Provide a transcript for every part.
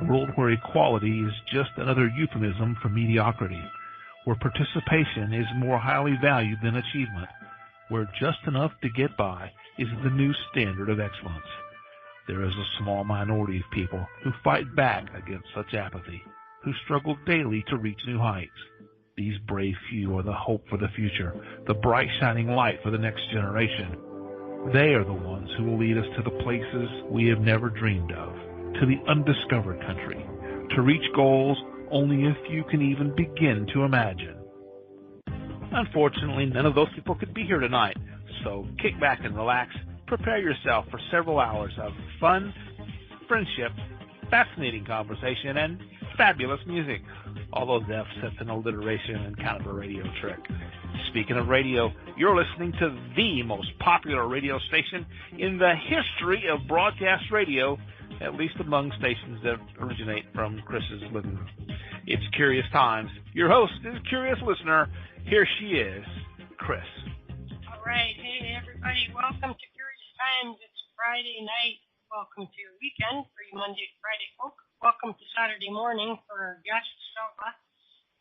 world where equality is just another euphemism for mediocrity, where participation is more highly valued than achievement, where just enough to get by is the new standard of excellence. There is a small minority of people who fight back against such apathy, who struggle daily to reach new heights. These brave few are the hope for the future, the bright shining light for the next generation. They are the ones who will lead us to the places we have never dreamed of, to the undiscovered country, to reach goals only a few can even begin to imagine. Unfortunately, none of those people could be here tonight, so kick back and relax. Prepare yourself for several hours of fun, friendship, fascinating conversation, and fabulous music. All those F's, that's an alliteration and kind of a radio trick. Speaking of radio, you're listening to the most popular radio station in the history of broadcast radio, at least among stations that originate from Chris's living room. It's Curious Times. Your host is Curious Listener. Here she is, Chris. All right. Hey, everybody. Welcome to Curious Times. It's Friday night. Welcome to your weekend for you Monday to Friday folk. Welcome to Saturday morning for our guest, Selva,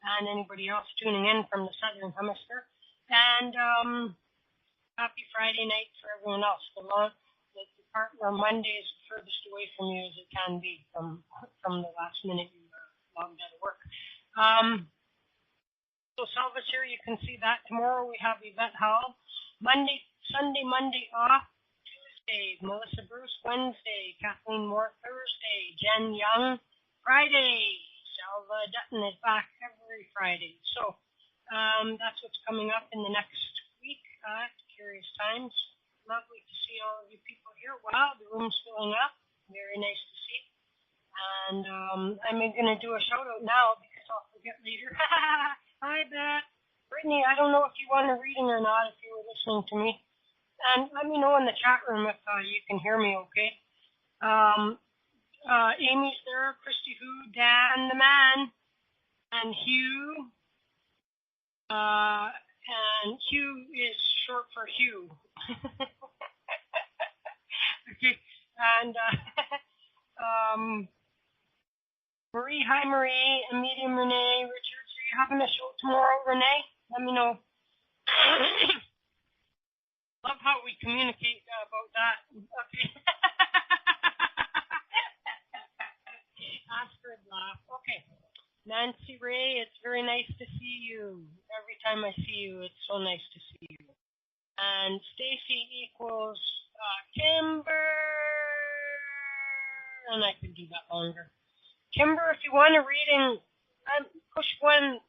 and anybody else tuning in from the Southern Hemisphere. And happy Friday night for everyone else. The part where Monday is furthest away from you as it can be from the last minute you logged out of work. So Selva's here. You can see that. Tomorrow we have Yvette Howell. Sunday, Monday off. Tuesday, Melissa Bruce. Wednesday, Kathleen Moore. Thursday, Jen Young. Friday, Selva Dutton is back every Friday. So that's what's coming up in the next week at Curious Times. Lovely to see all of you people here. Wow, the room's filling up. Very nice to see. And I'm going to do a shout-out now because I'll forget later. Hi, Beth. Brittany, I don't know if you want a reading or not, if you were listening to me. And let me know in the chat room if you can hear me okay. Amy's there, Christy Who, Dan the Man, and Hugh. And Hugh is short for Hugh. Okay. And Marie, hi Marie, and Medium Renee, Richard, are you having a show tomorrow, Renee? Let me know. Love how we communicate about that. Okay. Astrid laugh. Okay. Nancy Ray, it's very nice to see you. Every time I see you, it's so nice to see you. And Stacy equals Kimber. And I could do that longer. Kimber, if you want a reading, push one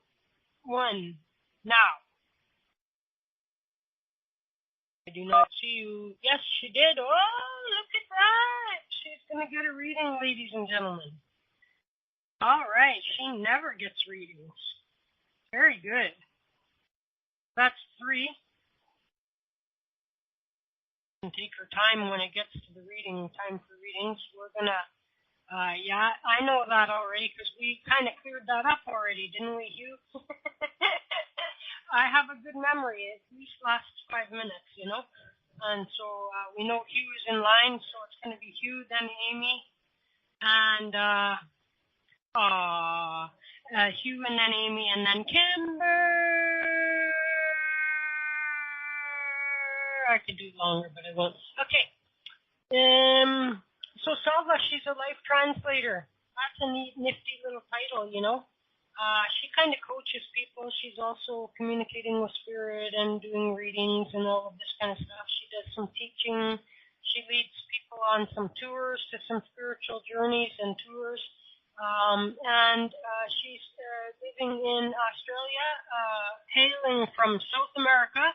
now. I do not see you. Yes, she did. Oh, look at that. She's going to get a reading, ladies and gentlemen. All right. She never gets readings. Very good. That's 3. And take her time when it gets to the time for readings. We're going to, yeah, I know that already because we kind of cleared that up already, didn't we, Hugh? I have a good memory. It at least lasts 5 minutes, you know. And so we know Hugh is in line, so it's going to be Hugh, then Amy, and Hugh, and then Amy, and then Kimber. I could do longer, but I won't. Okay. So Selva, she's a life translator. That's a neat, nifty little title, you know. She kind of coaches people. She's also communicating with spirit and doing readings and all of this kind of stuff. She does some teaching. She leads people on some tours to some spiritual journeys and tours. And she's living in Australia, hailing from South America.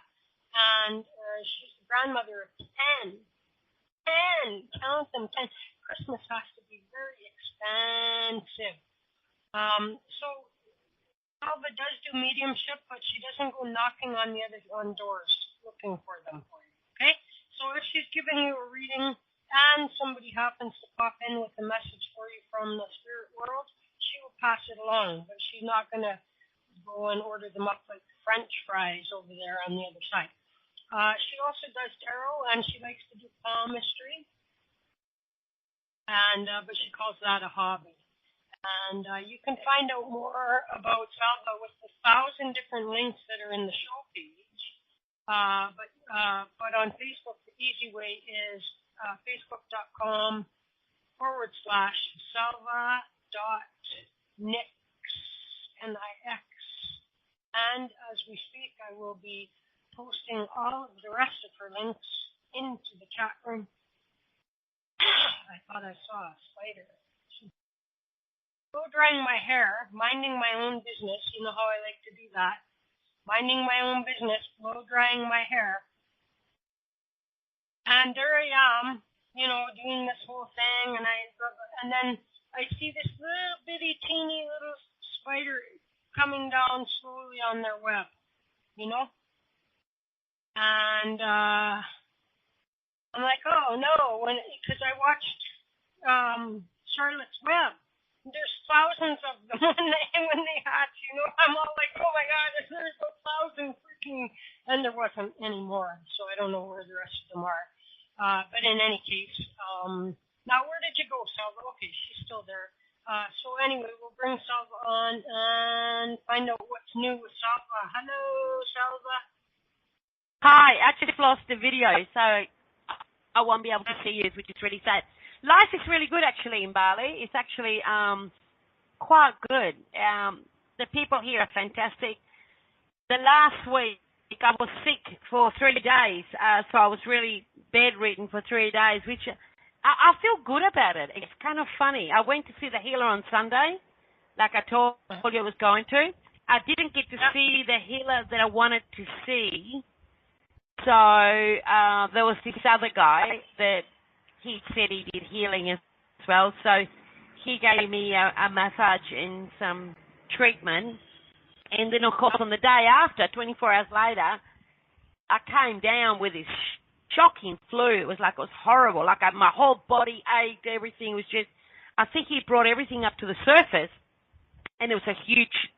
And she's the grandmother of 10. 10! Count them, 10. Christmas has to be very expensive. So Selva does do mediumship, but she doesn't go knocking on doors looking for them for you. Okay? So if she's giving you a reading and somebody happens to pop in with a message for you from the spirit world, she will pass it along, but she's not going to go and order them up like French fries over there on the other side. She also does tarot, and she likes to do palmistry, and but she calls that a hobby. And you can find out more about Selva with the 1,000 different links that are in the show page. But on Facebook, the easy way is facebook.com/Selva.Nix, N-I-X. And as we speak, I will be posting all of the rest of her links into the chat room. I thought I saw a spider. Blow drying my hair, minding my own business. You know how I like to do that. Minding my own business, blow drying my hair. And there I am, doing this whole thing, and then I see this little bitty teeny little spider coming down slowly on their web, And I'm like, oh no, because I watched Charlotte's Web. There's thousands of them when they hatch, I'm all like, oh my God, there's 1,000 freaking, and there wasn't any more, so I don't know where the rest of them are. But in any case, now where did you go, Selva? Okay, she's still there. So anyway, we'll bring Selva on and find out what's new with Selva. Hello, Selva. Hi, I just lost the video, so I won't be able to see you, which is really sad. Life is really good, actually, in Bali. It's actually quite good. The people here are fantastic. The last week, I was sick for 3 days, so I was really bedridden for 3 days, which I feel good about it. It's kind of funny. I went to see the healer on Sunday, like I told you I was going to. I didn't get to see the healer that I wanted to see. So there was this other guy that he said he did healing as well. So he gave me a massage and some treatment. And then, of course, on the day after, 24 hours later, I came down with this shocking flu. It was horrible. My whole body ached. Everything was just, I think he brought everything up to the surface. And it was a huge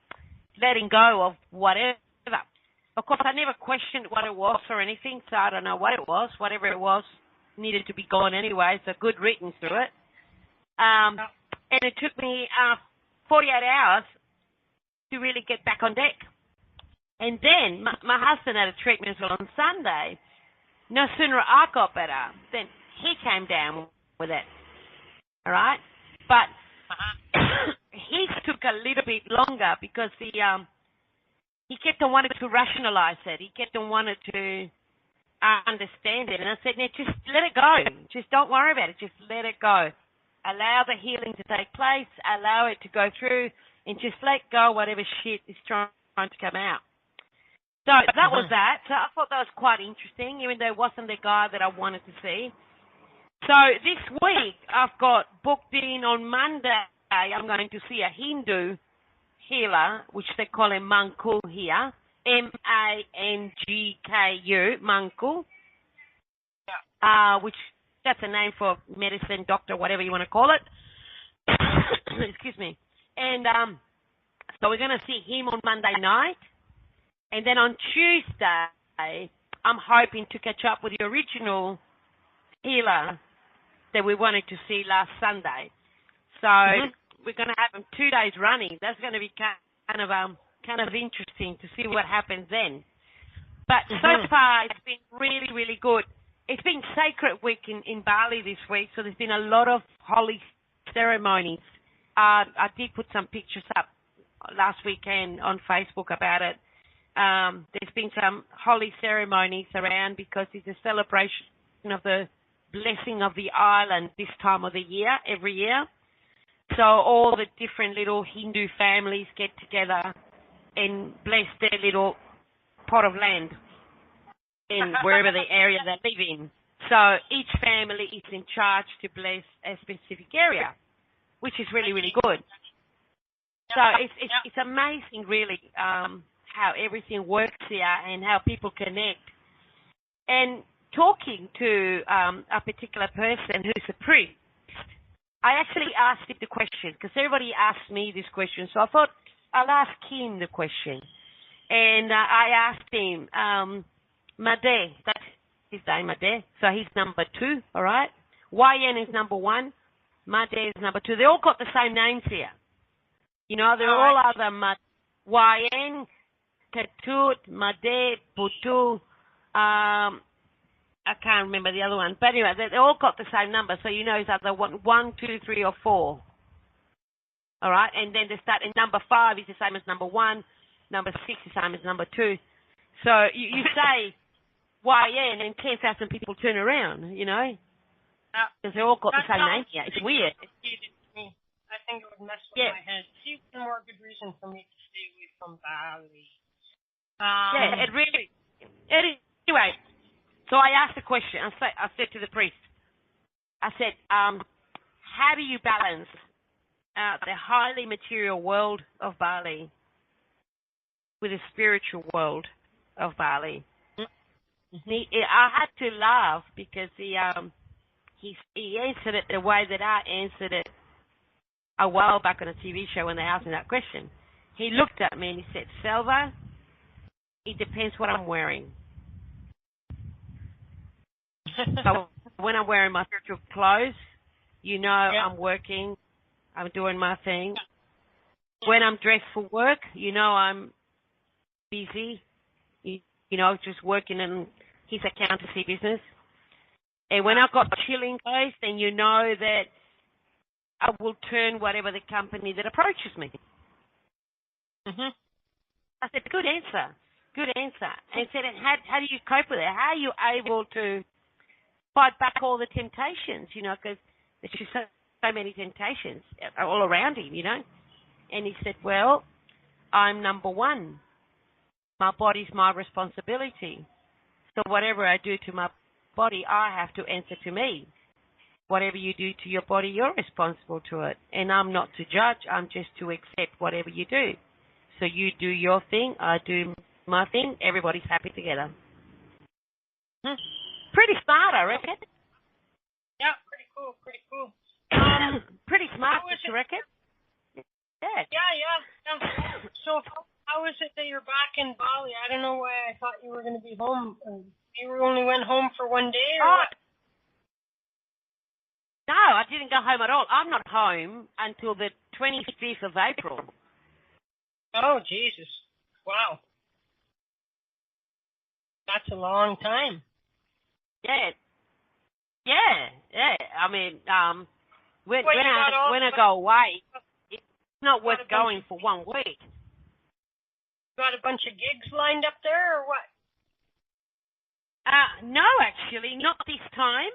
letting go of whatever. Of course, I never questioned what it was or anything, so I don't know what it was. Whatever it was needed to be gone anyway, so good riddance through it. And it took me 48 hours to really get back on deck. And then my husband had a treatment as well on Sunday. No sooner I got better than he came down with it. All right? But his took a little bit longer because he kept on wanting to rationalize it. He kept on wanting to understand it. And I said, no, just let it go. Just don't worry about it. Just let it go. Allow the healing to take place. Allow it to go through. And just let go whatever shit is trying to come out. So that was that. So I thought that was quite interesting, even though it wasn't the guy that I wanted to see. So this week, I've got booked in on Monday. I'm going to see a Hindu healer, which they call him Manku here. M-A-N-G-K-U, Manku. Which, that's a name for medicine, doctor, whatever you want to call it. Excuse me. And so we're going to see him on Monday night. And then on Tuesday, I'm hoping to catch up with the original healer that we wanted to see last Sunday. So we're going to have him 2 days running. That's going to be kind of interesting to see what happens then. But so far, it's been really, really good. It's been Sacred Week in Bali this week, so there's been a lot of holy ceremonies. I did put some pictures up last weekend on Facebook about it. There's been some holy ceremonies around because it's a celebration of the blessing of the island this time of the year, every year. So all the different little Hindu families get together and bless their little pot of land in wherever the area they live in. So each family is in charge to bless a specific area, which is really, really good. So it's amazing, really, how everything works here and how people connect. And talking to a particular person who's a priest, I actually asked him the question because everybody asked me this question. So I thought I'll ask him the question. And I asked him, Made, that's his name, Made. So he's number 2, all right? YN is number 1. Made is number 2. They all got the same names here. You know, they're all other YN, Tatut, Made, Putu, I can't remember the other one. But anyway, they all got the same number, so you know it's either 1, 2, 3, or 4. All right? And then they start, and number 5 is the same as number 1. Number 6 is the same as number 2. So you say YN and 10,000 people turn around, you know? Because they all got the same name. Yeah, it's weird. I think it would mess with my head. See, one more good reason for me to stay away from Bali. Yeah, it really... Anyway, so I asked a question. I said to the priest, I said, how do you balance the highly material world of Bali with the spiritual world of Bali? Mm-hmm. I had to laugh because he answered it the way that I answered it a while back on a TV show when they asked me that question. He looked at me and he said, Selva, it depends what I'm wearing. So when I'm wearing my spiritual clothes, you know I'm working, I'm doing my thing. When I'm dressed for work, you know I'm busy, you know, just working in his accountancy business. And when I've got chilling clothes, then you know that I will turn whatever the company that approaches me. Mm-hmm. I said, good answer. And I said, how do you cope with it? How are you able to fight back all the temptations, you know, because there's just so many temptations all around him, you know. And he said, well, I'm number 1. My body's my responsibility. So whatever I do to my body, I have to answer to me. Whatever you do to your body, you're responsible to it. And I'm not to judge. I'm just to accept whatever you do. So you do your thing, I do my thing, everybody's happy together. Pretty smart, I reckon. Yeah, pretty cool. Pretty smart, don't you reckon? Yeah. So how is it that you're back in Bali? I don't know why I thought you were going to be home. You only went home for one day or what? No, I didn't go home at all. I'm not home until the 25th of April. Oh, Jesus. Wow. That's a long time. Yeah. I mean, when I go away, it's not worth going for 1 week. Got a bunch of gigs lined up there, or what? No, actually, not this time.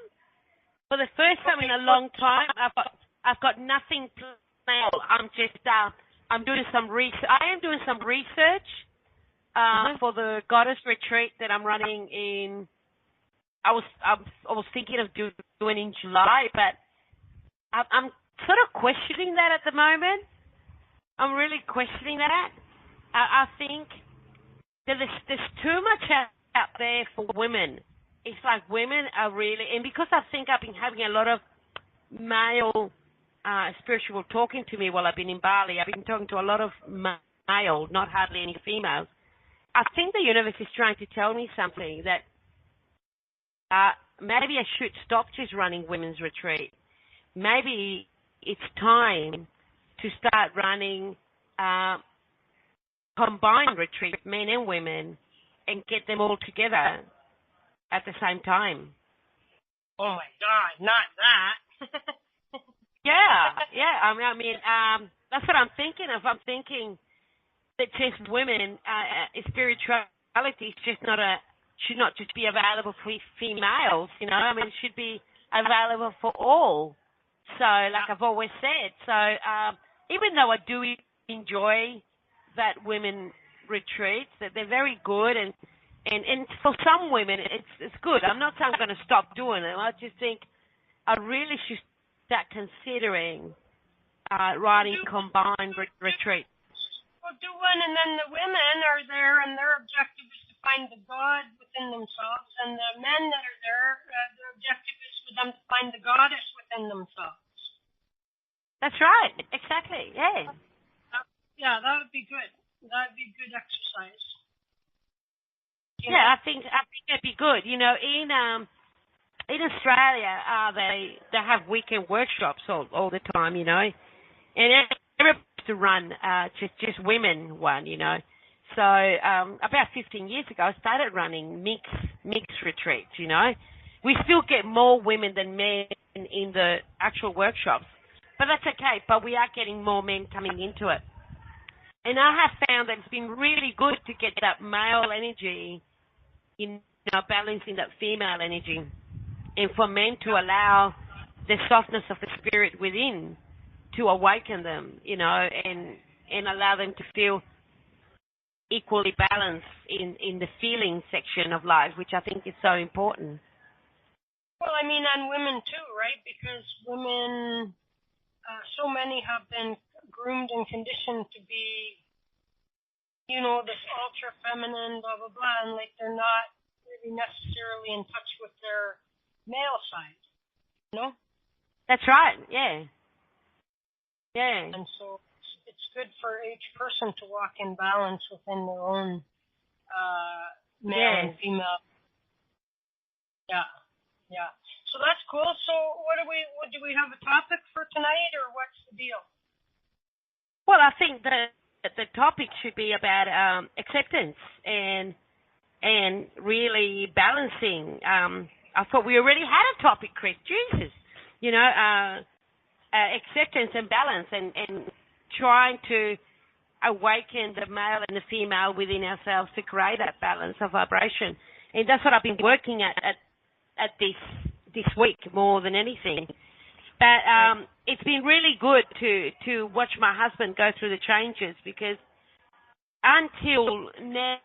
For the first time in a long time, I've got nothing planned. I'm doing some research. I am doing some research for the goddess retreat that I'm running in. I was thinking of doing in July, but I'm sort of questioning that at the moment. I'm really questioning that. I think that there's too much out there for women. It's like women are really, and because I think I've been having a lot of male spiritual talking to me while I've been in Bali. I've been talking to a lot of male, not hardly any females. I think the universe is trying to tell me something that maybe I should stop just running women's retreat. Maybe it's time to start running combined retreats, men and women, and get them all together at the same time. Oh my God, not that. Yeah. I mean, that's what I'm thinking of. I'm thinking that just women, spirituality is just should not just be available for females, you know. I mean, it should be available for all. So, like I've always said, even though I do enjoy that women retreats, that they're very good, and for some women it's good. I'm not saying I'm going to stop doing it. I just think I really should start considering running combined retreats. Well, do one, and then the women are there, and their objective is to find the God within themselves, and the men that are there, their objective is for them to find the goddess within themselves. That's right. Exactly. Yeah. Yeah, that would be good. That would be good exercise. I think it'd be good. You know, in Australia, they have weekend workshops all the time. You know, and everybody to run just women one, you know. So about 15 years ago, I started running mixed retreats, you know. We still get more women than men in the actual workshops, but that's okay. But we are getting more men coming into it. And I have found that it's been really good to get that male energy balancing that female energy, and for men to allow the softness of the spirit within to awaken them, you know, and allow them to feel equally balanced in the feeling section of life, which I think is so important. Well, I mean, and women too, right? Because women, so many have been groomed and conditioned to be, you know, this ultra feminine, blah, blah, blah, and like they're not really necessarily in touch with their male side, you know? That's right, yeah. Yeah. And so it's good for each person to walk in balance within their own male and female. Yeah, yeah. So that's cool. So do we have a topic for tonight, or what's the deal? Well, I think that the topic should be about acceptance and really balancing. I thought we already had a topic, Chris. Jesus. You know, acceptance and balance and trying to awaken the male and the female within ourselves to create that balance of vibration. And that's what I've been working at this week more than anything. But it's been really good to watch my husband go through the changes, because until now,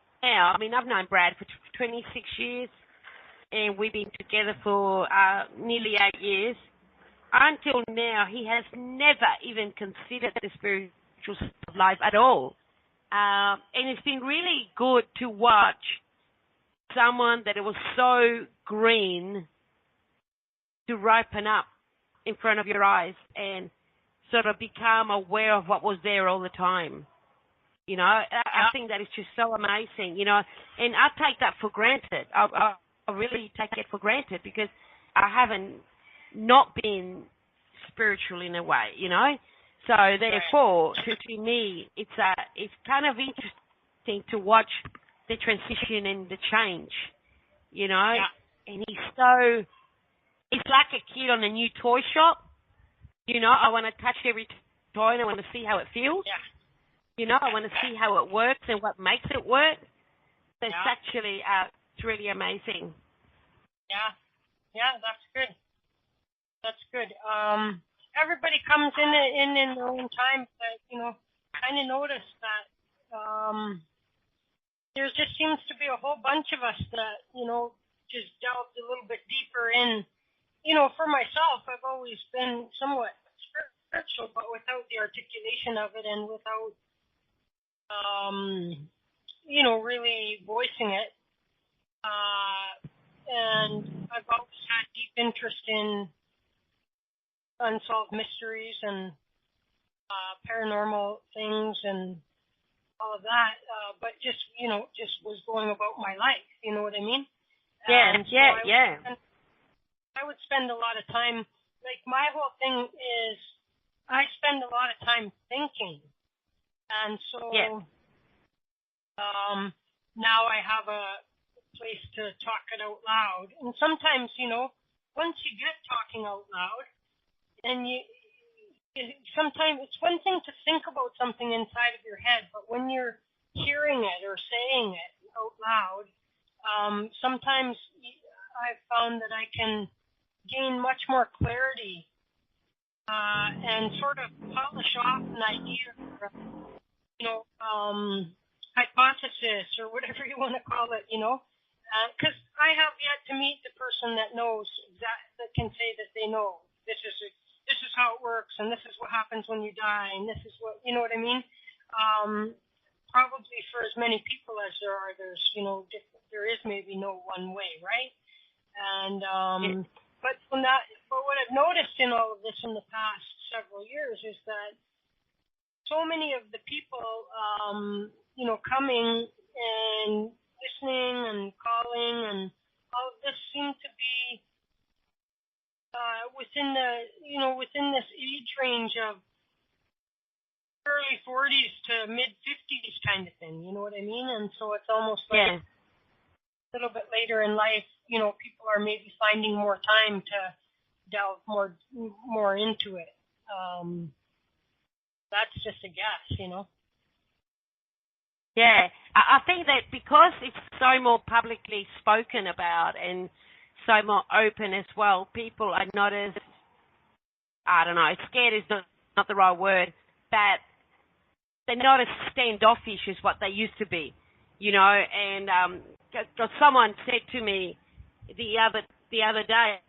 I mean, I've known Brad for 26 years, and we've been together for nearly 8 years. Until now, he has never even considered the spiritual side of life at all. And it's been really good to watch someone that was so green to ripen up in front of your eyes and sort of become aware of what was there all the time. You know, I think that is just so amazing, you know, and I take that for granted. I really take it for granted, because I haven't not been spiritual in a way, you know. So therefore, to me, it's kind of interesting to watch the transition and the change, you know. Yeah. And it's like a kid on a new toy shop. You know, I want to touch every toy and I want to see how it feels. Yeah. You know, I want to see how it works and what makes it work. So it's actually, it's really amazing. Yeah. Yeah, that's good. That's good. Everybody comes in their own time, but, you know, kind of noticed that there just seems to be a whole bunch of us that, you know, just delved a little bit deeper in. You know, for myself, I've always been somewhat spiritual, but without the articulation of it and without, you know, really voicing it. And I've always had deep interest in unsolved mysteries and paranormal things and all of that, but just, you know, just was going about my life, you know what I mean? Yeah, and so I would spend a lot of time, like my whole thing is I spend a lot of time thinking, and so now I have a place to talk it out loud. And sometimes, you know, once you get talking out loud, and sometimes it's one thing to think about something inside of your head, but when you're hearing it or saying it out loud, sometimes I've found that I can gain much more clarity and sort of polish off an idea, or, you know, hypothesis or whatever you want to call it, you know, because I have yet to meet the person that knows that can say that they know this is how it works, and this is what happens when you die, and this is what, you know what I mean? Probably for as many people as there are, there's, you know, there is maybe no one way, right? And but what I've noticed in all of this in the past several years is that so many of the people, you know, coming and listening and calling and all of this seem to be within this age range of early 40s to mid 50s kind of thing. You know what I mean? And so it's almost like a little bit later in life, people are maybe finding more time to delve more into it. That's just a guess, Yeah, I think that because it's so more publicly spoken about and so more open as well, people are not as, I don't know, scared is not the right word, but they're not as standoffish as what they used to be, and because someone said to me the other day,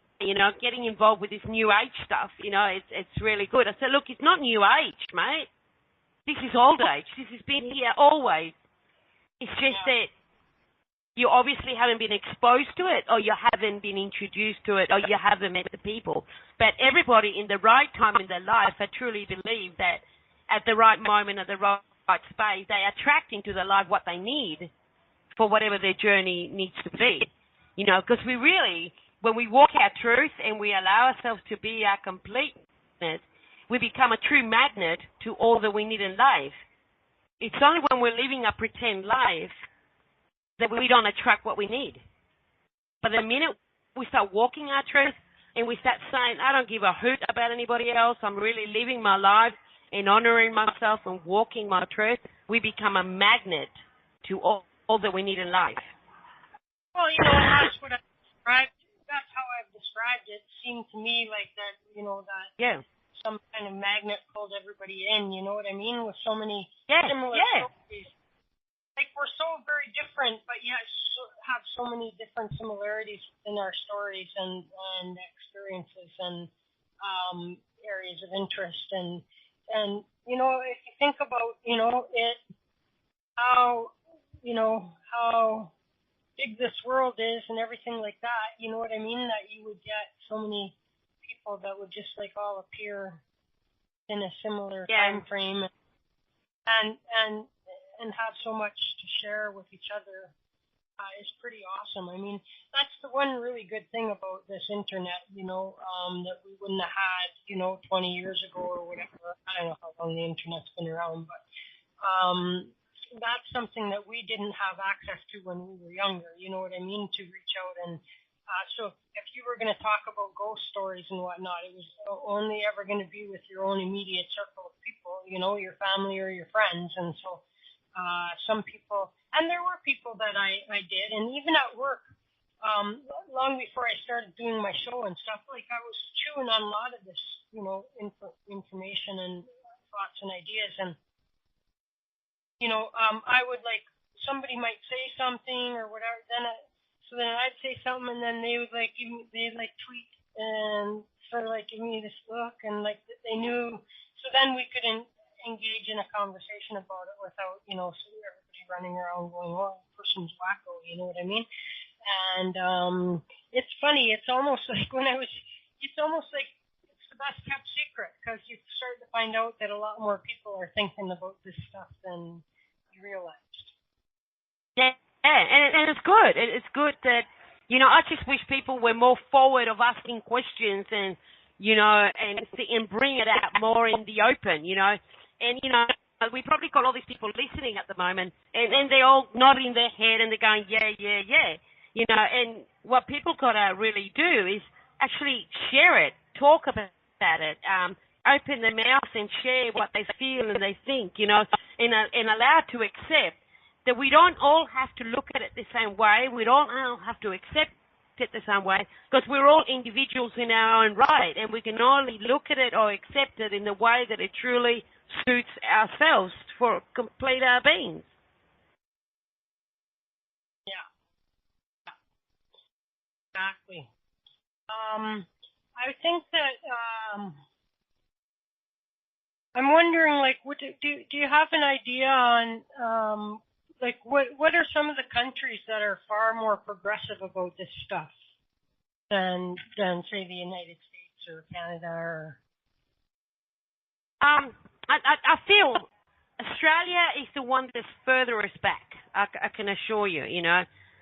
getting involved with this new age stuff, it's really good. I said, look, it's not new age, mate. This is old age. This has been here always. It's just that you obviously haven't been exposed to it, or you haven't been introduced to it, or you haven't met the people. But everybody in the right time in their life, I truly believe that at the right moment, at the right space, they are attracting to their life what they need for whatever their journey needs to be. Because we really, when we walk our truth and we allow ourselves to be our completeness, we become a true magnet to all that we need in life. It's only when we're living a pretend life that we don't attract what we need. But the minute we start walking our truth and we start saying, I don't give a hoot about anybody else, I'm really living my life and honoring myself and walking my truth, we become a magnet to all that we need in life. Well, that's what that's how I've described it. It seemed to me like that, that some kind of magnet pulled everybody in, you know what I mean? With so many similar stories. Like, we're so very different, but yet have so many different similarities in our stories and experiences and areas of interest. And if you think about, how big this world is and everything like that, you know what I mean? That you would get so many people that would just all appear in a similar time frame and have so much to share with each other is pretty awesome. I mean, that's the one really good thing about this internet, that we wouldn't have had, 20 years ago or whatever. I don't know how long the internet's been around, but that's something that we didn't have access to when we were younger, you know what I mean, to reach out. And so if you were going to talk about ghost stories and whatnot, it was only ever going to be with your own immediate circle of people, your family or your friends. And so some people, and there were people that I did, and even at work, long before I started doing my show and stuff, I was chewing on a lot of this, information and thoughts and ideas. And I would somebody might say something or whatever, then I'd say something, and then they would tweet and sort of give me this look, and they knew. So then we could engage in a conversation about it without, so everybody running around going, "Oh, the person's wacko," you know what I mean? And it's funny. It's almost like it's almost like it's the best kept secret, because you start to find out that a lot more people are thinking about this stuff than you realized. Yeah, and it's good. It's good that, I just wish people were more forward of asking questions and, and bring it out more in the open, And, we probably got all these people listening at the moment, and they're all nodding their head and they're going, yeah. And what people got to really do is actually share it, talk about it, open their mouth and share what they feel and they think, and allow to accept that we don't all have to look at it the same way. We don't all have to accept it the same way, because we're all individuals in our own right, and we can only look at it or accept it in the way that it truly suits ourselves for complete our beings. Yeah. Exactly. I think that I'm wondering, what do you have an idea on what are some of the countries that are far more progressive about this stuff than say the United States or Canada or? I feel Australia is the one that's further us back. I can assure you.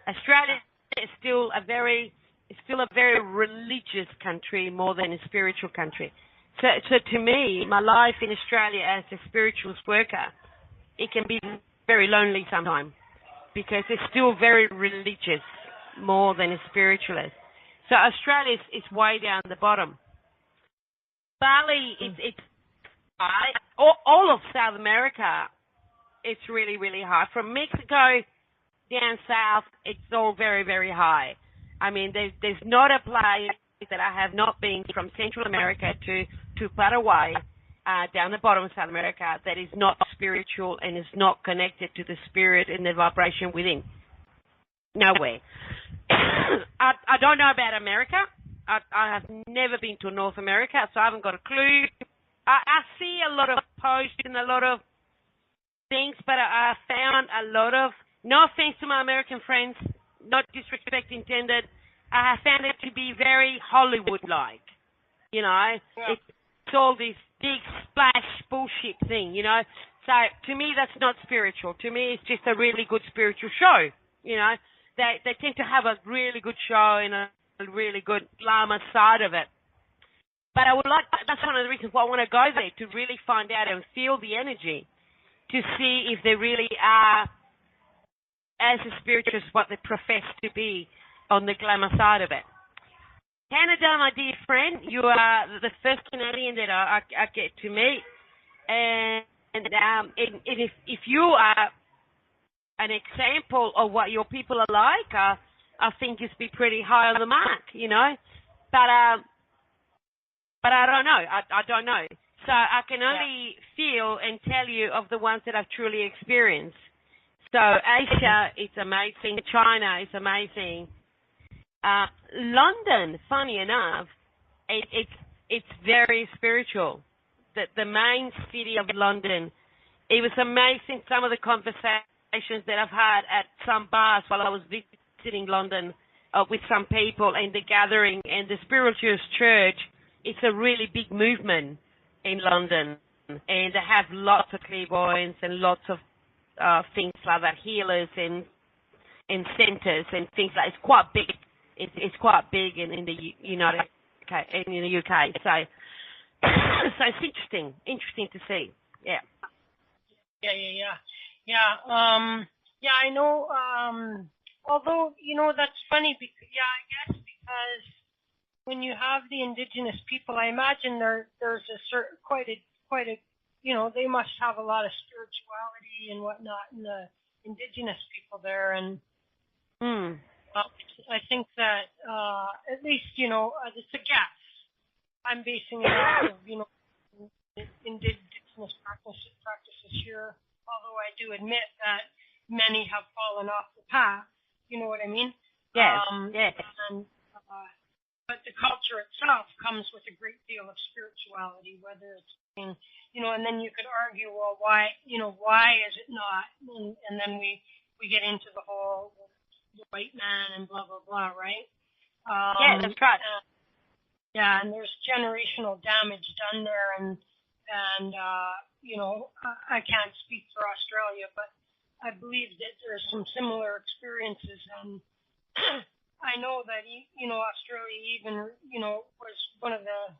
Australia is still a very religious country more than a spiritual country. So to me, my life in Australia as a spiritualist worker, it can be very lonely sometimes because it's still very religious more than a spiritualist. So Australia is way down the bottom. Bali, it's high. All of South America, it's really, really high. From Mexico down south, it's all very, very high. I mean, there's not a place that I have not been from Central America to Paraguay, down the bottom of South America, that is not spiritual and is not connected to the spirit and the vibration within. Nowhere. I don't know about America. I have never been to North America, so I haven't got a clue. I see a lot of posts and a lot of things, but I found a lot of, no offense to my American friends, not disrespect intended, I have found it to be very Hollywood-like. You know, it's all this big splash bullshit thing, you know. So to me, that's not spiritual. To me, it's just a really good spiritual show, you know. They tend to have a really good show and a really good glamour side of it. But I would like, that's one of the reasons why I want to go there, to really find out and feel the energy, to see if they really are as spiritual as what they profess to be on the glamour side of it. Canada, my dear friend, you are the first Canadian that I get to meet. And if you are an example of what your people are like, I think you'd be pretty high on the mark, you know. But I don't know. I don't know. So I can only feel and tell you of the ones that I've truly experienced. So Asia, it's amazing. China is amazing. London, funny enough, it's very spiritual. The main city of London, it was amazing. Some of the conversations that I've had at some bars while I was visiting London with some people and the gathering and the spiritualist church. It's a really big movement in London, and they have lots of clairvoyants and lots of things like that, healers and centers and things like. It's quite big. It's quite big in the in the UK. So it's interesting to see. Yeah. Yeah. I know. Although that's funny because I guess because when you have the indigenous people, I imagine there's a certain quite a they must have a lot of spirituality and whatnot in the indigenous people there, and I think that at least it's a guess. I'm basing it off of indigenous practices here, although I do admit that many have fallen off the path. You know what I mean? Yes. Yes. But the culture itself comes with a great deal of spirituality, whether it's and then you could argue, well, why is it not? And then we get into the whole the white man and blah blah blah, right? Yeah, that's right. And there's generational damage done there, and I can't speak for Australia, but I believe that there's some similar experiences, and I know that Australia even was one of the.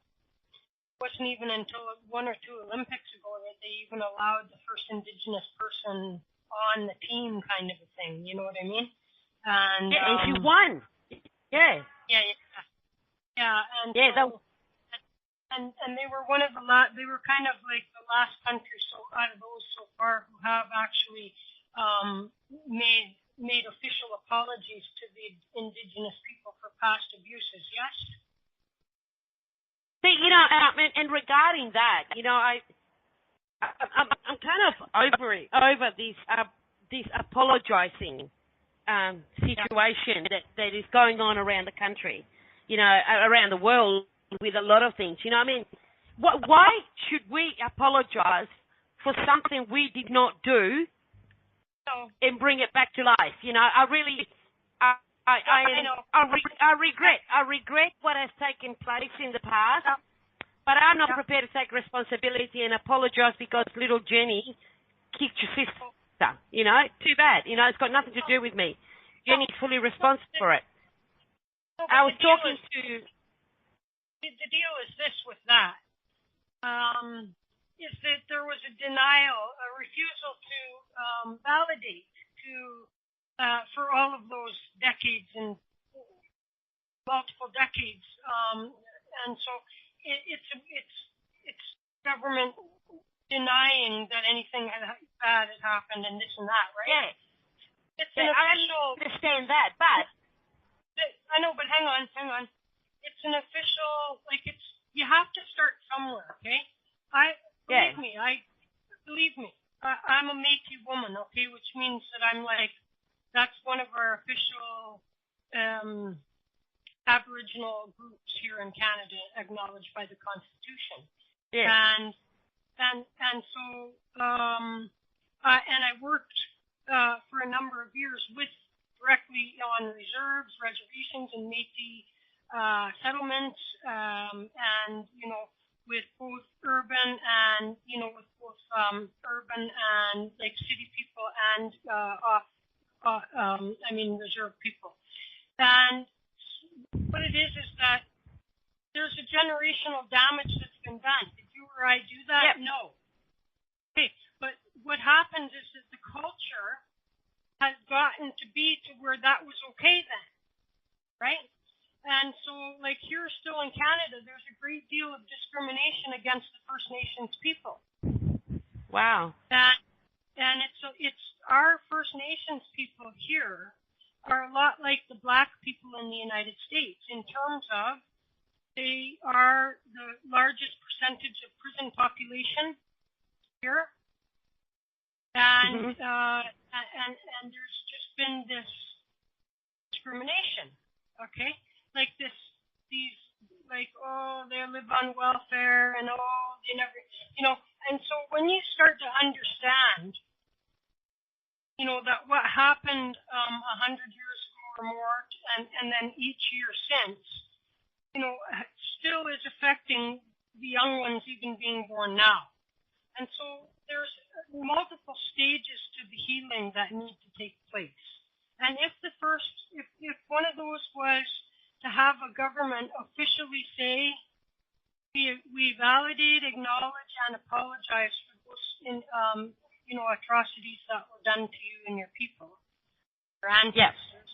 Wasn't even until 1 or 2 Olympics ago that they even allowed the first Indigenous person on the team, kind of a thing. You know what I mean? And and she won. Yeah. And and they were one of the they were kind of like the last country out of those so far who have actually made official apologies to the Indigenous people for past abuses. Yes. See, and regarding that, I'm kind of over this apologizing situation that is going on around the country, around the world with a lot of things. You know what I mean? Why should we apologize for something we did not do and bring it back to life? I really. I regret what has taken place in the past, but I'm not prepared to take responsibility and apologize because little Jenny kicked your sister. Too bad. It's got nothing to do with me. Jenny's fully responsible for it. I was talking to. The deal is this with that. is that there was a denial, a refusal to validate for all of those decades and multiple decades, and so it's government denying that anything bad had happened and this and that, right? Yeah. It's an official. I understand that, but I know, but hang on. It's an official, you have to start somewhere, okay? Believe me, I'm a Métis woman, okay, which means that that's one of our official Aboriginal groups here in Canada, acknowledged by the Constitution. yeah. And so I worked for a number of years directly on reserves, reservations, and Métis settlements, and with both urban and urban and city people and reserve people. And what it is that there's a generational damage that's been done. Did you or I do that? Yep. No. Okay, but what happens is that the culture has gotten to be to where that was okay then, right? And so, here still in Canada, there's a great deal of discrimination against the First Nations people. Wow. And it's our First Nations people here are a lot like the black people in the United States in terms of they are the largest percentage of prison population here, and and there's just been this discrimination, okay? They live on welfare, and they never, and so when you start to understand, that what happened 100 years ago or more, and then each year since, still is affecting the young ones even being born now. And so there's multiple stages to the healing that need to take place. And if one of those was to have a government officially say, we validate, acknowledge, and apologize for those atrocities that were done to you and your people, your ancestors,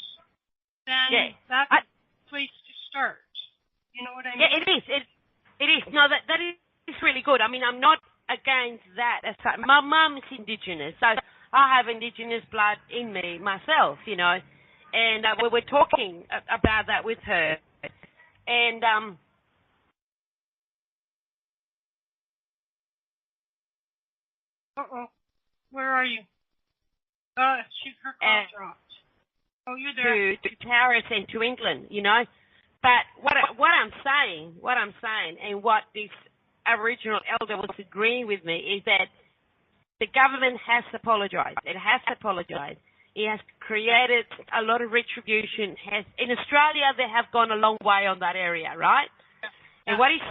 then that's a place to start. You know what I mean? Yeah, it is. It is. No, that is really good. I mean, I'm not against that. My mum's Indigenous, so I have Indigenous blood in me myself, and we were talking about that with her. And where are you? Her call dropped. Oh, you're there. To Paris and to England, But what I'm saying, and what this Aboriginal elder was agreeing with me is that the government has apologized. It has apologized. It has created a lot of retribution. In Australia, they have gone a long way on that area, right? And what he's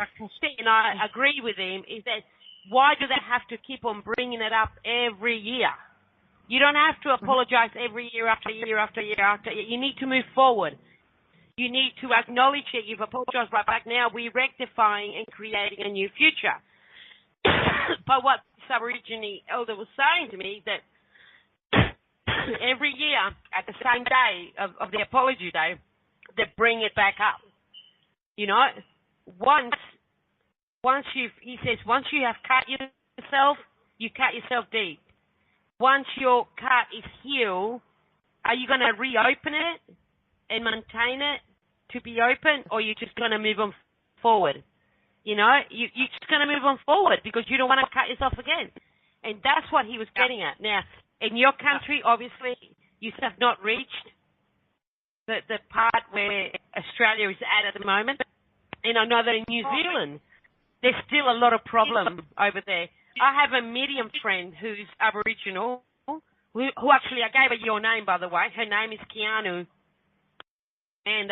saying, and I agree with him, is that why do they have to keep on bringing it up every year? You don't have to apologize every year after year after year after year. You need to move forward. You need to acknowledge that you've apologized right back. Now we're rectifying and creating a new future. But what this Aboriginal elder was saying to me is that every year at the same day of the apology day, they bring it back up. Once you have cut yourself, you cut yourself deep. Once your cut is healed, are you going to reopen it and maintain it to be open, or you're just going to move on forward? You're just going to move on forward because you don't want to cut yourself again. And that's what he was getting at. Now, in your country, obviously, you have not reached the part where Australia is at the moment. And I know that in New Zealand, there's still a lot of problem over there. I have a medium friend who's Aboriginal, who actually, I gave her your name, by the way. Her name is Keanu. And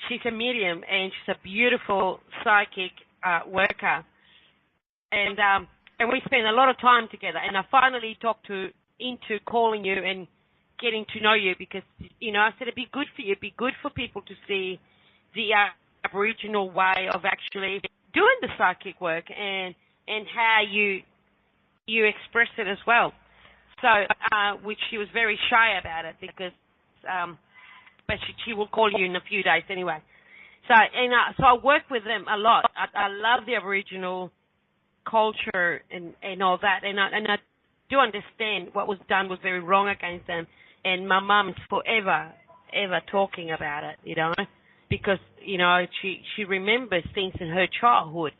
she's a medium, and she's a beautiful psychic worker. And we spend a lot of time together. And I finally talked into calling you and getting to know you because, I said it'd be good for you. It'd be good for people to see the Aboriginal way of actually doing the psychic work and and how you express it as well. So, which she was very shy about it because, but she will call you in a few days anyway. So, so I work with them a lot. I love the Aboriginal culture and all that, and I do understand what was done was very wrong against them. And my mum's forever talking about it, because she remembers things in her childhood.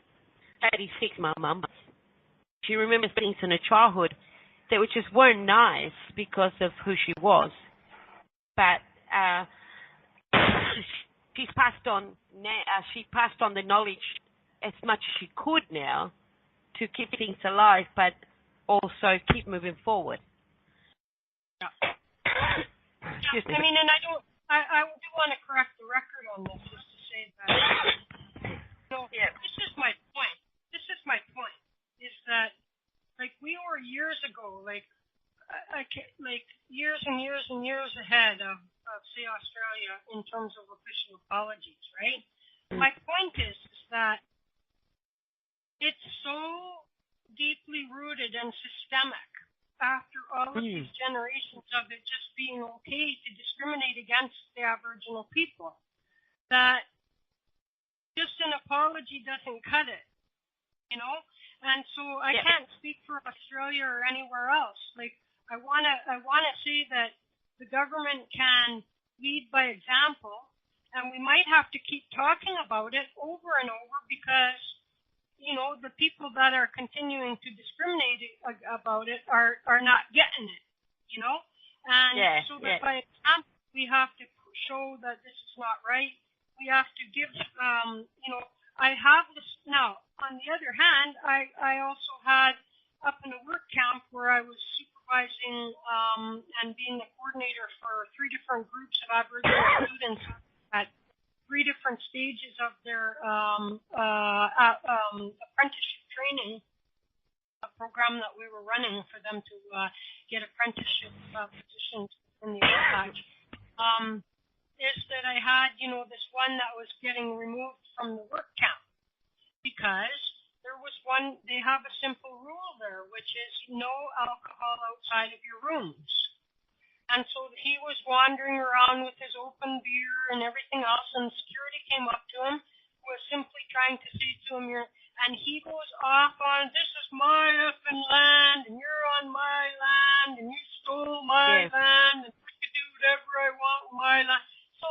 86, my mum. She remembers things in her childhood that just weren't nice because of who she was. But she's passed on she passed on the knowledge as much as she could now to keep things alive, but also keep moving forward. Yeah. I mean, and I do want to correct the record on this, just to say that. This is my point. Is that we were years ago, years and years and years ahead of say Australia in terms of official apologies, right? My point is that it's so deeply rooted and systemic after all of these generations of it just being okay to discriminate against the Aboriginal people that just an apology doesn't cut it, And so I can't speak for Australia or anywhere else. I wanna say that the government can lead by example, and we might have to keep talking about it over and over because, the people that are continuing to discriminate about it are not getting it, And so that by example, we have to show that this is not right. We have to give, I have this now. On the other hand, I also had up in a work camp where I was supervising and being the coordinator for 3 different groups of Aboriginal students at 3 different stages of their apprenticeship training program that we were running for them to get apprenticeship positions in the Outback. Is that I had, this one that was getting removed from the work camp because there was one, they have a simple rule there, which is no alcohol outside of your rooms. And so he was wandering around with his open beer and everything else, and security came up to him, was simply trying to say to him, and he goes off on, this is my effing land, and you're on my land, and you stole my land, and I can do whatever I want with my land. So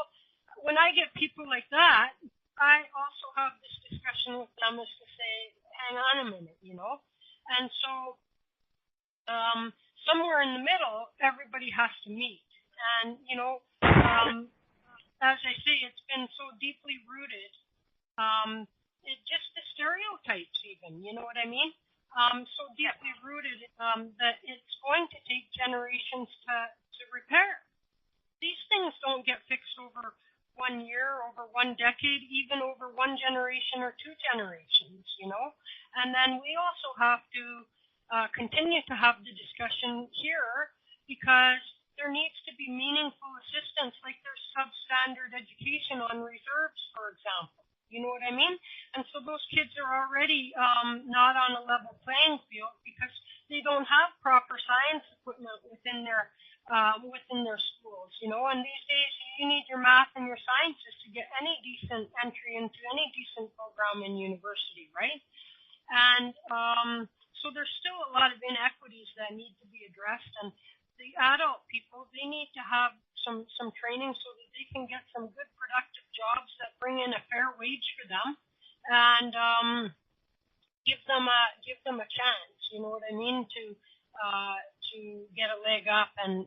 when I get people like that, I also have this discussion with them as to say, hang on a minute, And so somewhere in the middle, everybody has to meet. And, as I say, it's been so deeply rooted. It just the stereotypes even, you know what I mean? So deeply rooted that it's going to take generations to repair. These things don't get fixed over 1 year, over 1 decade, even over 1 generation or 2 generations, And then we also have to continue to have the discussion here because there needs to be meaningful assistance, like there's substandard education on reserves, for example. You know what I mean? And so those kids are already not on a level playing field because they don't have proper science equipment within their schools, And these days, you need your math and your sciences to get any decent entry into any decent program in university, right? And so there's still a lot of inequities that need to be addressed. And the adult people, they need to have some training so that they can get some good productive jobs that bring in a fair wage for them and give them a chance, you know what I mean, to get a leg up and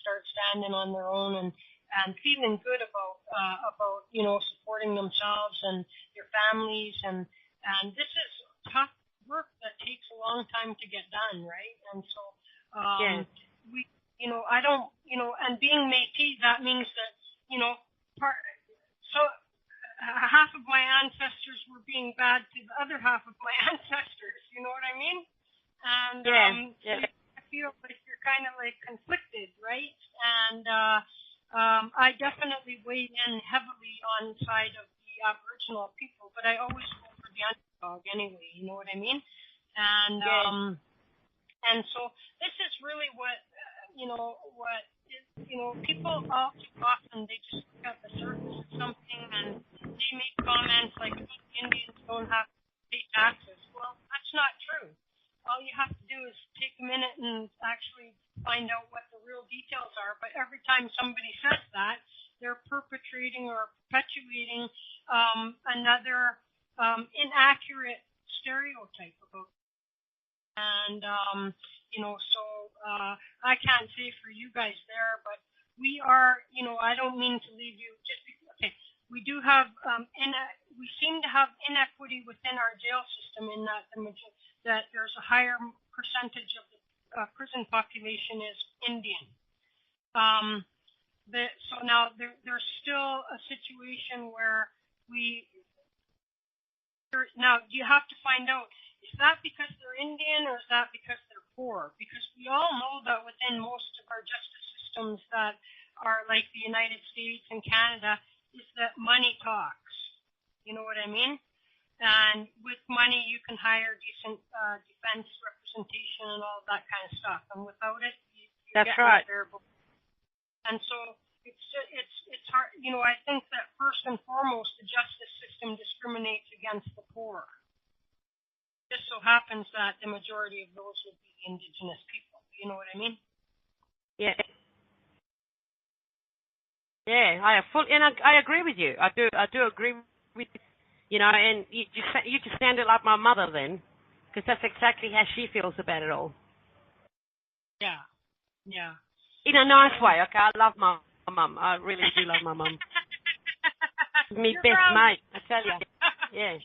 start standing on their own and feeling good about supporting themselves and their families and this is tough work that takes a long time to get done, right? And so we I don't and being Métis, that means that half of my ancestors were being bad to the other half of my ancestors, you know what I mean? And I feel like you're kind of like conflicted, right? And I definitely weigh in heavily on the side of the Aboriginal people, but I always go for the underdog anyway, you know what I mean? And Yes. and so this is really what people all too often, they just look at the surface of something and they make comments like Indians don't have to pay taxes. Well, that's not true. All you have to do is take a minute and actually find out what the real details are. But every time somebody says that, they're perpetrating or perpetuating another inaccurate stereotype about it. And so I can't say for you guys there, but we are, I don't mean to leave you just because, okay, we do have, we seem to have inequity within our jail system in that there's a higher percentage of the prison population is Indian. So now there's still a situation where now you have to find out, is that because they're Indian or is that because they're poor? Because we all know that within most of our justice systems that are like the United States and Canada, is that money talks. You know what I mean? And with money, you can hire decent defense representation and all that kind of stuff. And without it, you That's get right. unbearable. And so it's hard. I think that first and foremost, the justice system discriminates against the poor. It just so happens that the majority of those would be Indigenous people. You know what I mean? Yeah. Yeah, I agree with you. I do agree with you. And you just sounded like my mother then, because that's exactly how she feels about it all. Yeah. Yeah. In a nice way, okay? I love my mum. I really do love my mum. Me best mate, I tell you. Yeah.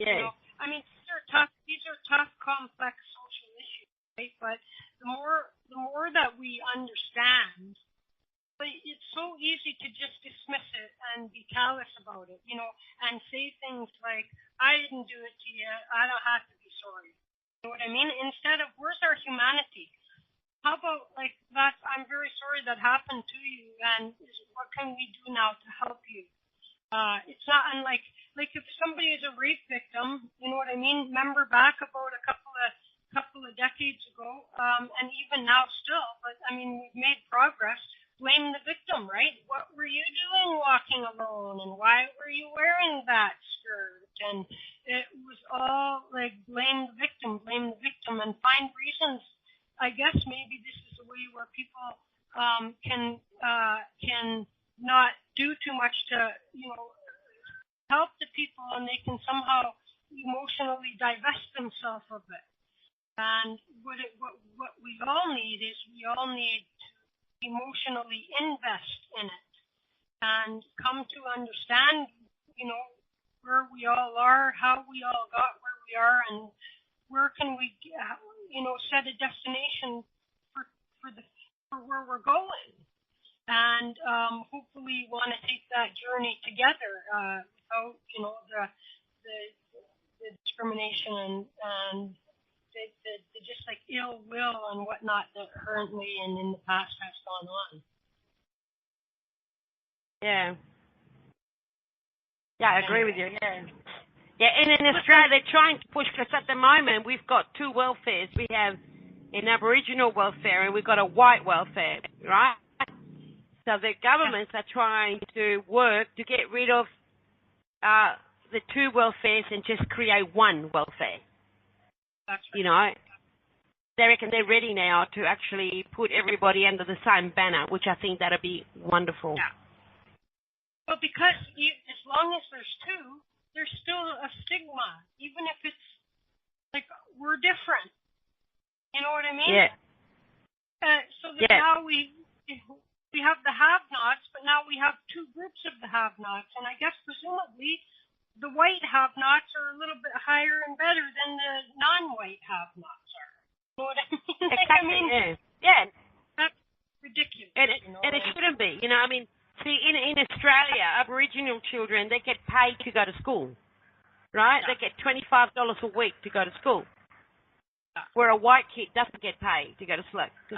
Yeah. I mean, these are tough, complex social issues, right? But the more that we understand, it's so easy to just dismiss it and be callous about it, and say things like, I didn't do it to you, I don't have to be sorry. You know what I mean? Instead of, where's our humanity? How about, like, that, I'm very sorry that happened to you, and what can we do now to help you? It's not unlike, if somebody is a rape victim, you know what I mean? Remember back about a couple of decades ago, and even now still, but I mean, we've made progress. Blame the victim, right? What were you doing walking alone, and why were you wearing that skirt? And it was all like blame the victim, and find reasons. I guess maybe this is a way where people can not do too much to help the people, and they can somehow emotionally divest themselves of it. And what we all need is to emotionally invest in it and come to understand, where we all are, how we all got where we are, and where can we, set a destination for where we're going. And hopefully want to take that journey together without, the discrimination and the just like ill will and whatnot that currently and in the past has gone on. Yeah. Yeah, I agree with you. Yeah. Yeah, and in Australia they're trying to push, because at the moment we've got two welfares. We have an Aboriginal welfare and we've got a white welfare, right? So the governments are trying to work to get rid of the two welfares and just create one welfare. That's right. They reckon they're ready now to actually put everybody under the same banner, which I think that'll be wonderful. Yeah. Well, because as long as there's two, there's still a stigma, even if it's like we're different. You know what I mean? Yeah. So that now we have the have-nots, but now we have two groups of the have-nots, and I guess presumably the white have-nots are a little bit higher and better than the non-white have-nots are. You know what I mean? Exactly. Yeah. That's ridiculous. And it shouldn't be. See, in Australia, Aboriginal children, they get paid to go to school, right? Yeah. They get $25 a week to go to school, where a white kid doesn't get paid to go to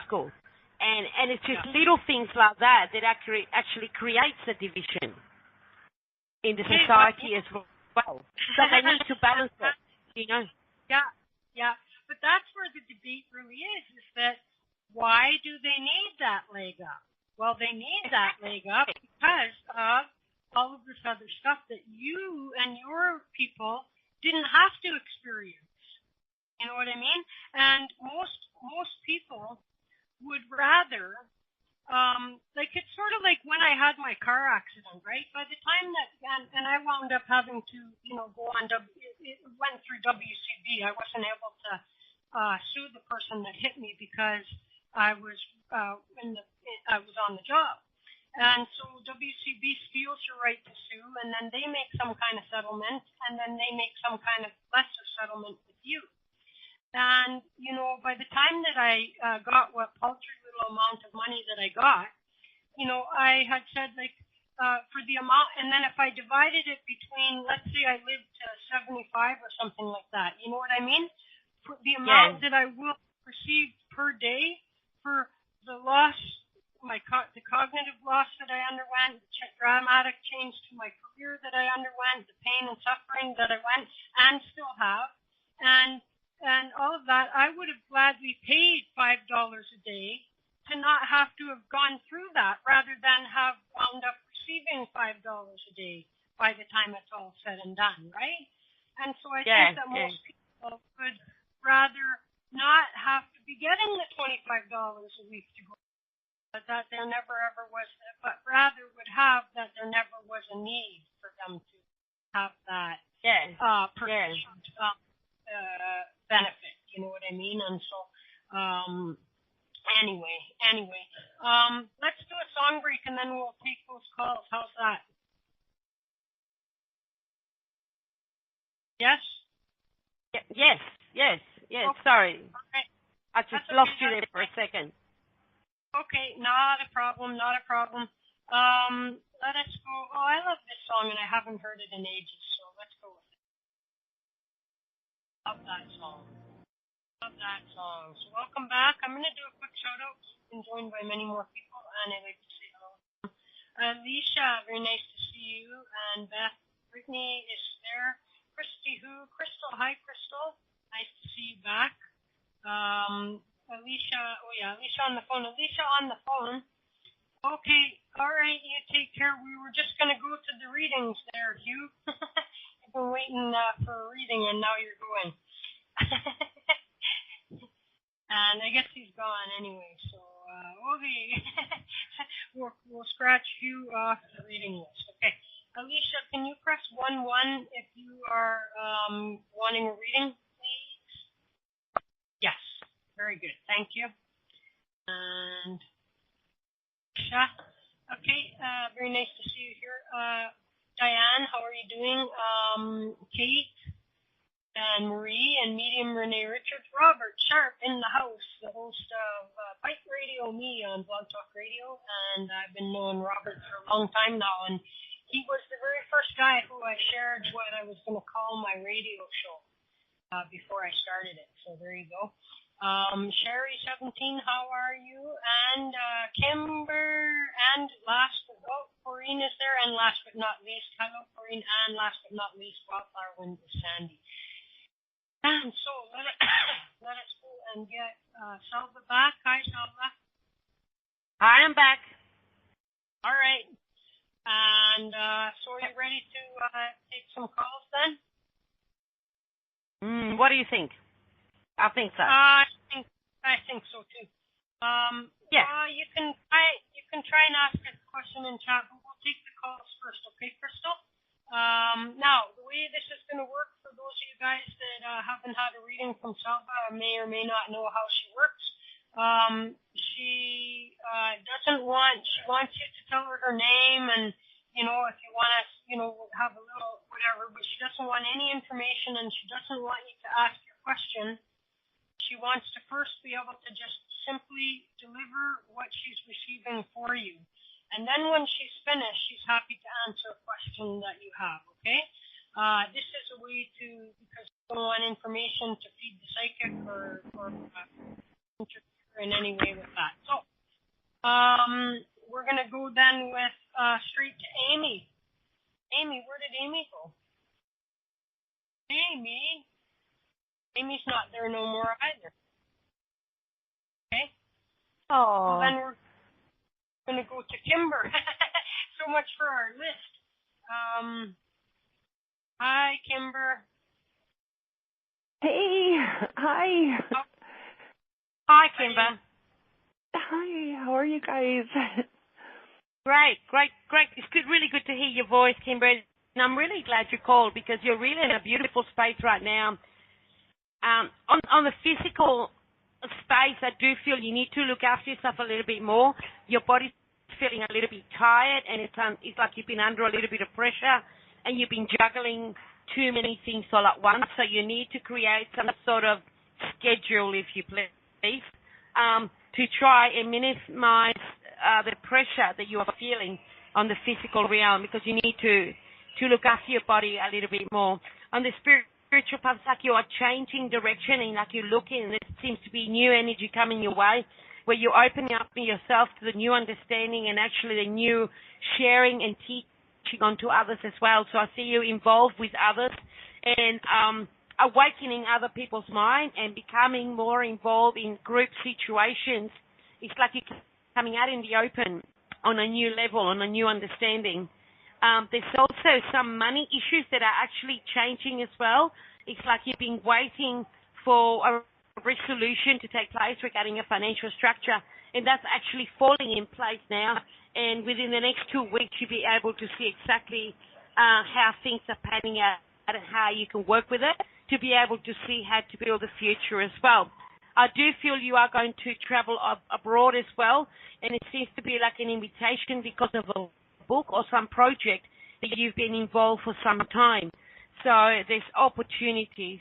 school. And it's just little things like that actually creates a division in the society as well. So they need to balance it. You know. Yeah, yeah. But that's where the debate really is that why do they need that leg up? Well, they need that leg up because of all of this other stuff that you and your people didn't have to experience. You know what I mean? And most people would rather, like it's sort of like when I had my car accident, right? By the time that, and I wound up having to, go on, it went through WCB. I wasn't able to sue the person that hit me because I was I was on the job. And so WCB steals your right to sue, and then they make some kind of settlement, and then they make some kind of lesser settlement with you. And, by the time that I got what paltry little amount of money that I got, I had said, like, for the amount, and then if I divided it between, let's say I lived to 75 or something like that, you know what I mean? For the amount that I will receive per day for the loss, the cognitive loss that I underwent, the dramatic change to my career that I underwent, the pain and suffering that I went and still have, and all of that, I would have gladly paid $5 a day to not have to have gone through that rather than have wound up receiving $5 a day by the time it's all said and done, right? And so I think that most people would rather not have to be getting the $25 a week to go, but that there never ever was, but rather would have that there never was a need for them to have that benefit, you know what I mean? And so, anyway, let's do a song break and then we'll take those calls. How's that? Yes? Yes. Okay. Sorry. Okay. I just lost you there for a second. Okay, not a problem. Let us go. Oh, I love this song and I haven't heard it in ages, so let's go with it. Love that song. So welcome back. I'm going to do a quick shout out. You've been joined by many more people, and I'd like to say hello. Alicia, very nice to see you. And Beth, Brittany is there. Crystal, hi Crystal. Nice to see you back. Alicia on the phone. Okay, all right, you take care. We were just going to go to the readings there, Hugh. You've been waiting for a reading, and now you're going. And I guess he's gone anyway, so, okay. We'll scratch Hugh off the reading list. Okay. Alicia, can you press 1-1 if you are wanting a reading, please? Yes. Very good. Thank you. And okay, very nice to see you here. Diane, how are you doing? Kate and Marie and Medium Renee Richards. Robert Sharp in the house, the host of Bike Radio Me on Blog Talk Radio. And I've been knowing Robert for a long time now. And he was the very first guy who I shared what I was going to call my radio show before I started it. So there you go. Sherry 17, how are you? And Kimber, and Corinne is there, and last but not least, hello Corinne, and last but not least, Wildflower Wind with Sandy. And so let us go and get Selva back. Hi Selva. Hi, I'm back. All right. And so are you ready to take some calls then? What do you think? I think so. I think so too. Yeah. You can try and ask a question in chat, but we'll take the calls first, okay, Crystal? Now, the way this is going to work for those of you guys that haven't had a reading from Selva, may or may not know how she works. She wants you to tell her her name and, if you want to, have a little whatever, but she doesn't want any information and she doesn't want you to ask your question. She wants to first be able to just simply deliver what she's receiving for you. And then when she's finished, she's happy to answer a question that you have, okay? This is a way because we don't want information to feed the psychic or interfere in any way with that. So, we're going to go then with straight to Amy. Amy, where did Amy go? Amy? Amy's not there no more either. Okay? Oh. So then we're going to go to Kimber. So much for our list. Hi, Kimber. Hey, hi. Hi, Kimber. Hi, how are you guys? Great. It's really good to hear your voice, Kimber. And I'm really glad you called because you're really in a beautiful space right now. On the physical space, I do feel you need to look after yourself a little bit more. Your body's feeling a little bit tired, and it's like you've been under a little bit of pressure, and you've been juggling too many things all at once. So you need to create some sort of schedule, if you please, to try and minimize the pressure that you are feeling on the physical realm, because you need to look after your body a little bit more. On the spiritual path, it's like you are changing direction, and like you're looking, and there seems to be new energy coming your way, where you're opening up yourself to the new understanding and actually the new sharing and teaching onto others as well. So I see you involved with others and awakening other people's mind and becoming more involved in group situations. It's like you're coming out in the open on a new level, on a new understanding. There's also some money issues that are actually changing as well. It's like you've been waiting for a resolution to take place regarding a financial structure, and that's actually falling in place now. And within the next 2 weeks, you'll be able to see exactly how things are panning out and how you can work with it to be able to see how to build the future as well. I do feel you are going to travel abroad as well, and it seems to be like an invitation because of a book or some project that you've been involved for some time. So there's opportunities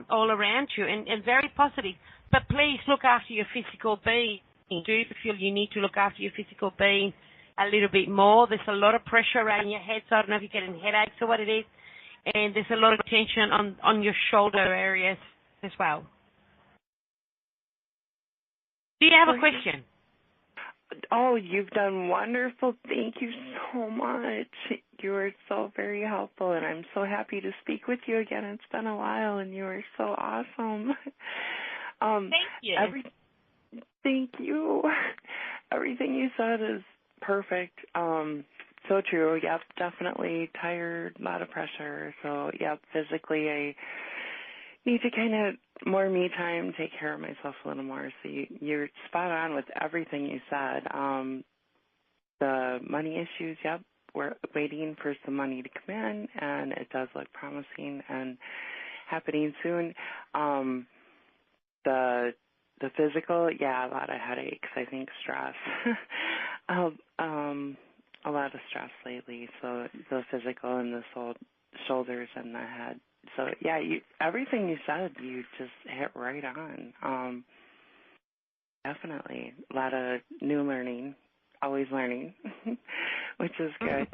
all around you and very positive. But please look after your physical being. Do you feel you need to look after your physical being a little bit more? There's a lot of pressure around your head, so I don't know if you're getting headaches or what it is. And there's a lot of tension on your shoulder areas as well. Do you have a question? Oh, you've done wonderful. Thank you so much. You are so very helpful, and I'm so happy to speak with you again. It's been a while, and you are so awesome. Thank you. Thank you. Everything you said is perfect. So true. Yep, definitely tired, a lot of pressure. So, yep, physically I need to kind of more me time, take care of myself a little more. So you're spot on with everything you said. The money issues, yep, we're waiting for some money to come in, and it does look promising and happening soon. The physical, yeah, a lot of headaches, I think stress. A lot of stress lately, so the physical and the shoulders and the head. So, yeah, everything you said, you just hit right on. Definitely. A lot of new learning, always learning, which is good.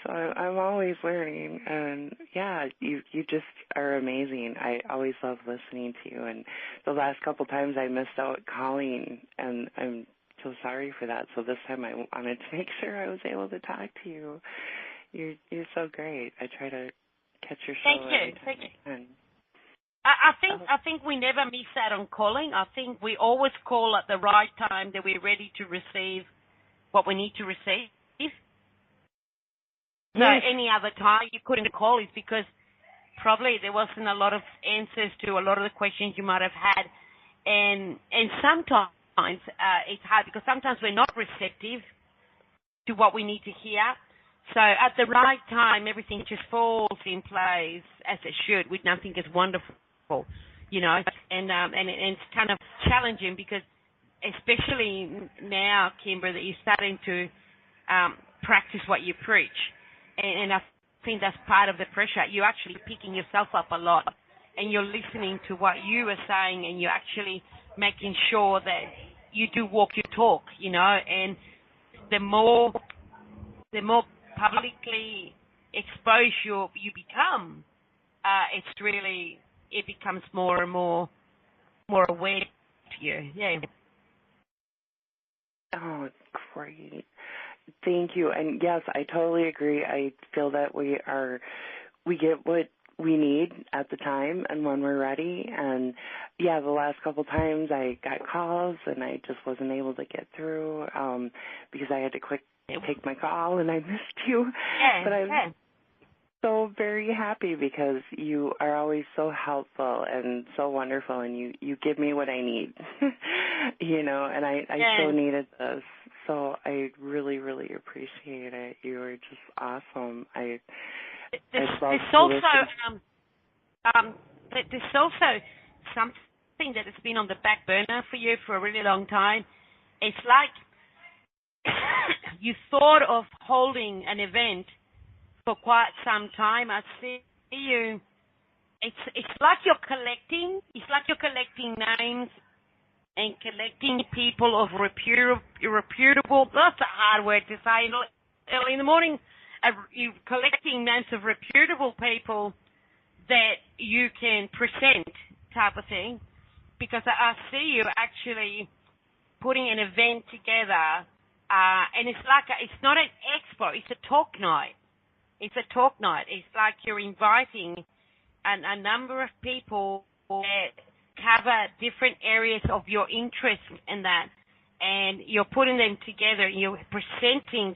So I'm always learning. And, yeah, you just are amazing. I always love listening to you. And the last couple times I missed out calling, and I'm so sorry for that. So this time I wanted to make sure I was able to talk to you. You're so great. I try to catch your show. Thank you. I think we never miss out on calling. I think we always call at the right time that we're ready to receive what we need to receive. So any other time you couldn't call is because probably there wasn't a lot of answers to a lot of the questions you might have had. And sometimes it's hard because sometimes we're not receptive to what we need to hear. So at the right time, everything just falls in place as it should, with nothing is wonderful, you know. And it's kind of challenging because, especially now, Kimber, that you're starting to practice what you preach. And I think that's part of the pressure. You're actually picking yourself up a lot, and you're listening to what you are saying, and you're actually making sure that you do walk your talk, you know. And the more publicly exposed you become, it becomes more and more aware to you. Yeah. Oh, great. Thank you. And yes, I totally agree. I feel that we get what we need at the time and when we're ready. And yeah, the last couple times I got calls and I just wasn't able to get through because I had to take my call and I missed you. Yeah, but I'm so very happy because you are always so helpful and so wonderful, and you give me what I need, and I so needed this. So I really, really appreciate it. You are just awesome. There's also something that has been on the back burner for you for a really long time. It's like you thought of holding an event for quite some time. I see you. It's like you're collecting. It's like you're collecting names and collecting people of reputable. That's a hard word to say. Early in the morning, you're collecting names of reputable people that you can present, type of thing. Because I see you actually putting an event together, and it's not an expo. It's a talk night. It's a talk night. It's like you're inviting a number of people that cover different areas of your interest in that, and you're putting them together. And you're presenting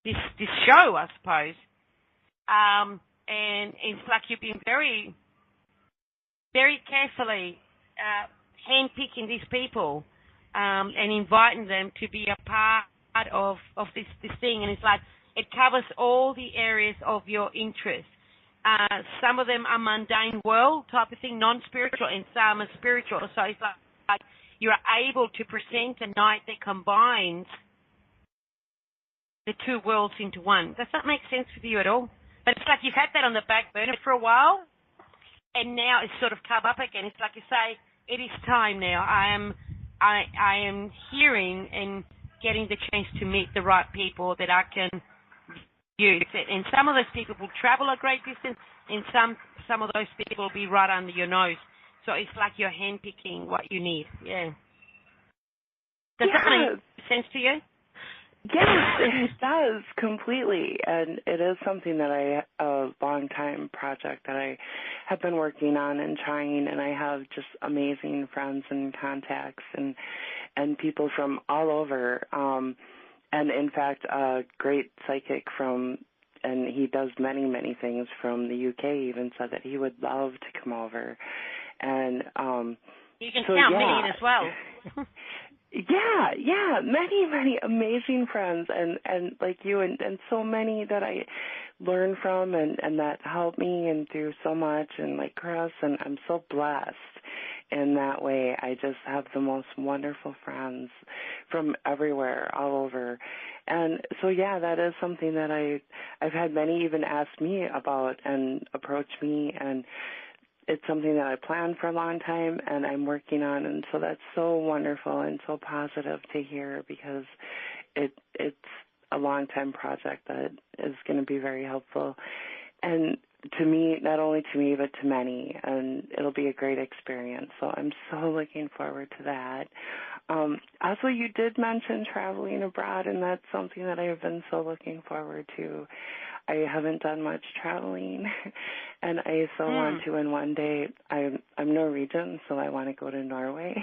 this show, I suppose. And it's like you've been very, very carefully handpicking these people and inviting them to be a part of this thing. And it's like it covers all the areas of your interest. Some of them are mundane world type of thing, non-spiritual, and some are spiritual. So it's like you're able to present a night that combines the two worlds into one. Does that make sense with you at all? But it's like you've had that on the back burner for a while, and now it's sort of come up again. It's like you say, it is time now. I am hearing and getting the chance to meet the right people that I can use. And some of those people will travel a great distance, and some of those people will be right under your nose. So it's like you're handpicking what you need. Yeah. Does that make sense to you? Yes, it does completely, and it is something that a long-time project that I have been working on and trying, and I have just amazing friends and contacts and people from all over, and in fact, a great psychic and he does many, many things from the UK, even said that he would love to come over, and you can count me in as well. Yeah, many amazing friends and like you and so many that I learn from and that help me and do so much, and like Chris, and I'm so blessed in that way. I just have the most wonderful friends from everywhere, all over. And so yeah, that is something that I've had many even ask me about and approach me, and it's something that I planned for a long time and I'm working on, and so that's so wonderful and so positive to hear, because it's a long-time project that is going to be very helpful, and to me, not only to me, but to many, and it'll be a great experience. So I'm so looking forward to that. Also, you did mention traveling abroad, and that's something that I have been so looking forward to. I haven't done much traveling, and I so want to. And one day, I'm Norwegian, so I want to go to Norway.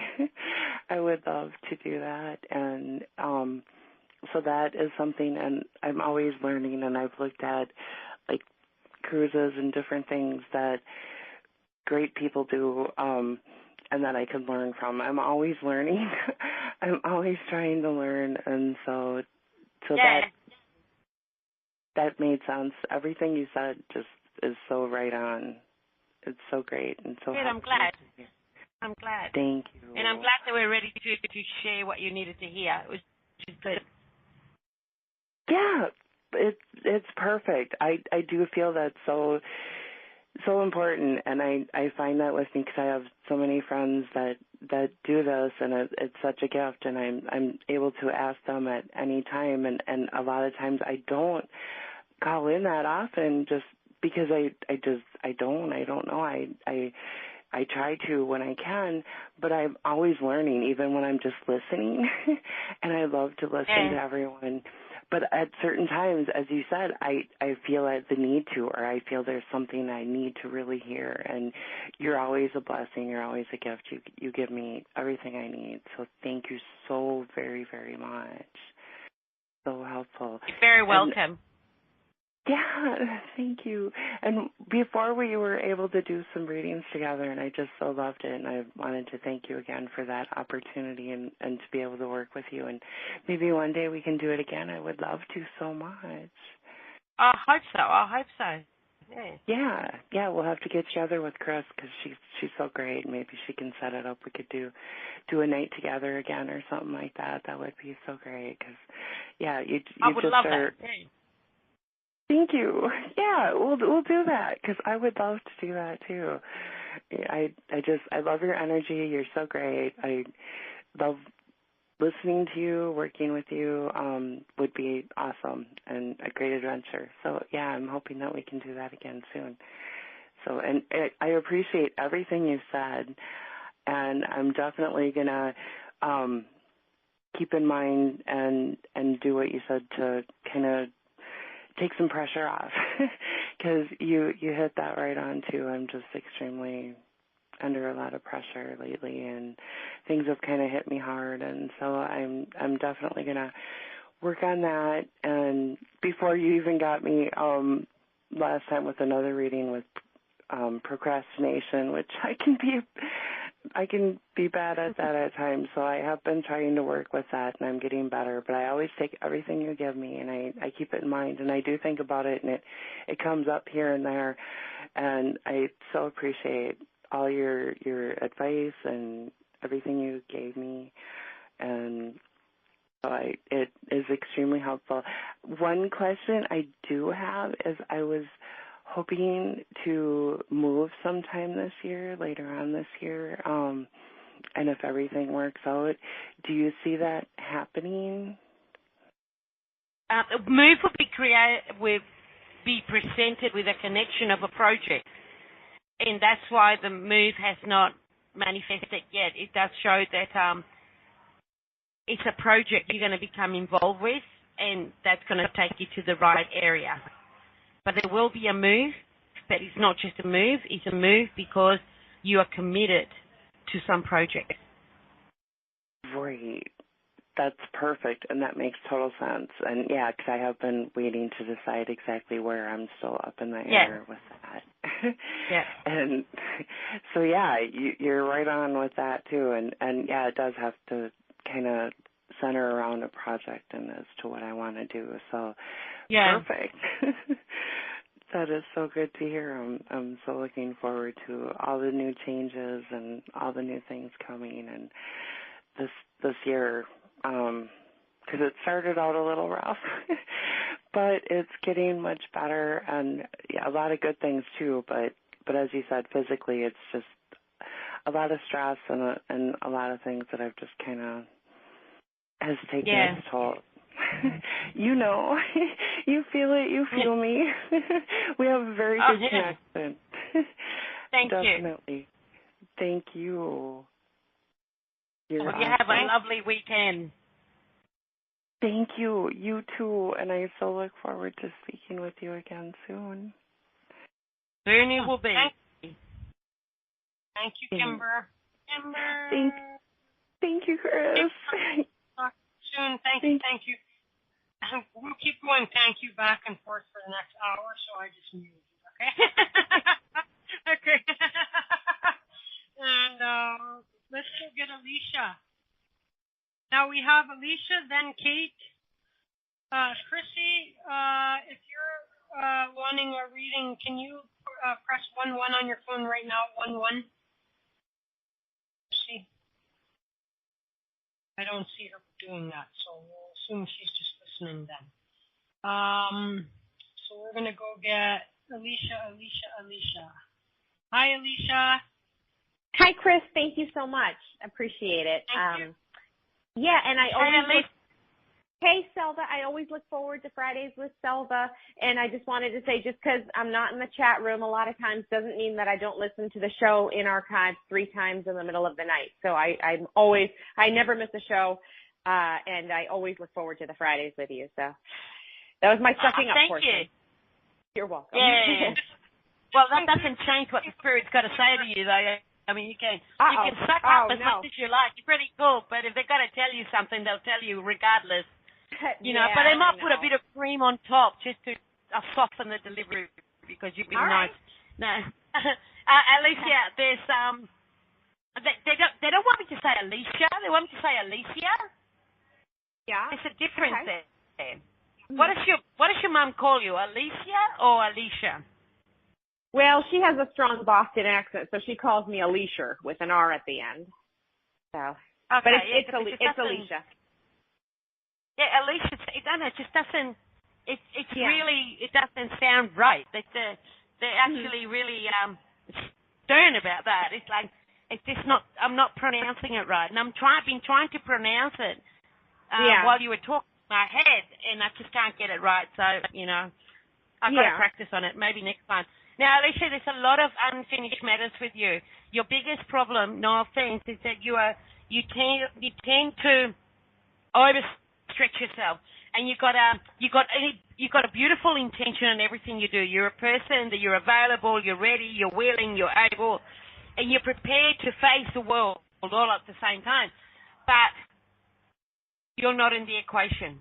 I would love to do that, and so that is something. And I'm always learning, and I've looked at like cruises and different things that great people do, and that I could learn from. I'm always learning. I'm always trying to learn, and so that made sense. Everything you said just is so right on. It's so great and so good. I'm glad. Thank you. And I'm glad that we're ready to share what you needed to hear, which is good. Yeah, it's perfect. I do feel that's so important, and I find that with me because I have so many friends that do this, and it's such a gift, and I'm able to ask them at any time, and a lot of times I don't call in that often just because I don't know. I try to when I can, but I'm always learning, even when I'm just listening. And I love to listen to everyone. But at certain times, as you said, I feel the need to, or I feel there's something I need to really hear. And you're always a blessing. You're always a gift. You give me everything I need. So thank you so very, very much. So helpful. You're very welcome. Yeah, thank you. And before we were able to do some readings together, and I just so loved it, and I wanted to thank you again for that opportunity and to be able to work with you. And maybe one day we can do it again. I would love to so much. I hope so. Yeah, we'll have to get together with Chris because she's so great. Maybe she can set it up. We could do a night together again or something like that. That would be so great because, yeah, you I would just love are... that. Yeah. Thank you. Yeah, we'll do that because I would love to do that too. I love your energy. You're so great. I love listening to you, working with you. Would be awesome and a great adventure. So yeah, I'm hoping that we can do that again soon. So and I appreciate everything you said, and I'm definitely gonna keep in mind and do what you said to kind of take some pressure off because you hit that right on too. I'm just extremely under a lot of pressure lately, and things have kind of hit me hard, and so I'm definitely gonna work on that. And before you even got me last time with another reading with procrastination, which I can be bad at that at times, so I have been trying to work with that, and I'm getting better. But I always take everything you give me, and I keep it in mind, and I do think about it, and it comes up here and there, and I so appreciate all your advice and everything you gave me, and so it is extremely helpful. One question I do have is I was hoping to move sometime this year, later on this year, and if everything works out, do you see that happening? Move would be presented with a connection of a project, and that's why the move has not manifested yet. It does show that it's a project you're going to become involved with, and that's going to take you to the right area. But there will be a move, but it's not just a move. It's a move because you are committed to some project. Great. That's perfect, and that makes total sense. And, yeah, because I have been waiting to decide exactly where. I'm still up in the air with that. Yeah. And so, yeah, you're right on with that, too. And, yeah, it does have to kind of center around a project and as to what I want to do. So, perfect. That is so good to hear. I'm so looking forward to all the new changes and all the new things coming. And this year, because it started out a little rough, but it's getting much better, and a lot of good things too. But as you said, physically, it's just a lot of stress and a lot of things that I've just kind of has taken its toll. You know, you feel it, you feel me. We have a very good connection. Thank you. Definitely. Thank you. You have a lovely weekend. Thank you. You too. And I so look forward to speaking with you again soon. Soon it will be. Thank you, Kimber. Thank you, Chris. Soon. Thank you. We'll keep going. Thank you back and forth for the next hour. So I just muted you. Okay. Okay. And let's go get Alicia. Now we have Alicia, then Kate, Chrissy. If you're wanting a reading, can you press 1-1 on your phone right now? 1-1. See. I don't see her doing that, so we'll assume she's just listening then. So we're going to go get Alicia. Hi, Alicia. Hi, Chris. Thank you so much. Appreciate it. Thank you. Yeah, and I always Hey, Selva, I always look forward to Fridays with Selva, and I just wanted to say, just because I'm not in the chat room a lot of times doesn't mean that I don't listen to the show in archives 3 times in the middle of the night. So I never miss a show, and I always look forward to the Fridays with you. So that was my sucking up portion. Thank you. You're welcome. Yeah. Well, that doesn't change what the Spirit's got to say to you, though. I mean, you can suck up as much as you like. It's pretty cool, but if they've got to tell you something, they'll tell you regardless. You know, but they might put a bit of cream on top just to soften the delivery because you've been nice. No, Alicia, there's they don't want me to say Alicia. They want me to say Alicia. Yeah, there's a difference there. What does your mum call you, Alicia or Alicia? Well, she has a strong Boston accent, so she calls me Alicia with an R at the end. So, but it's Alicia. Yeah, Alicia, it just doesn't, really, it doesn't sound right. They're actually really stern about that. It's like, it's just not, I'm not pronouncing it right. And I've been trying to pronounce it while you were talking in my head, and I just can't get it right. So, you know, I've got to practice on it. Maybe next time. Now, Alicia, there's a lot of unfinished matters with you. Your biggest problem, no offense, is that you tend to overstretch yourself, and you got a beautiful intention in everything you do. You're a person that you're available, you're ready, you're willing, you're able, and you're prepared to face the world all at the same time. But you're not in the equation.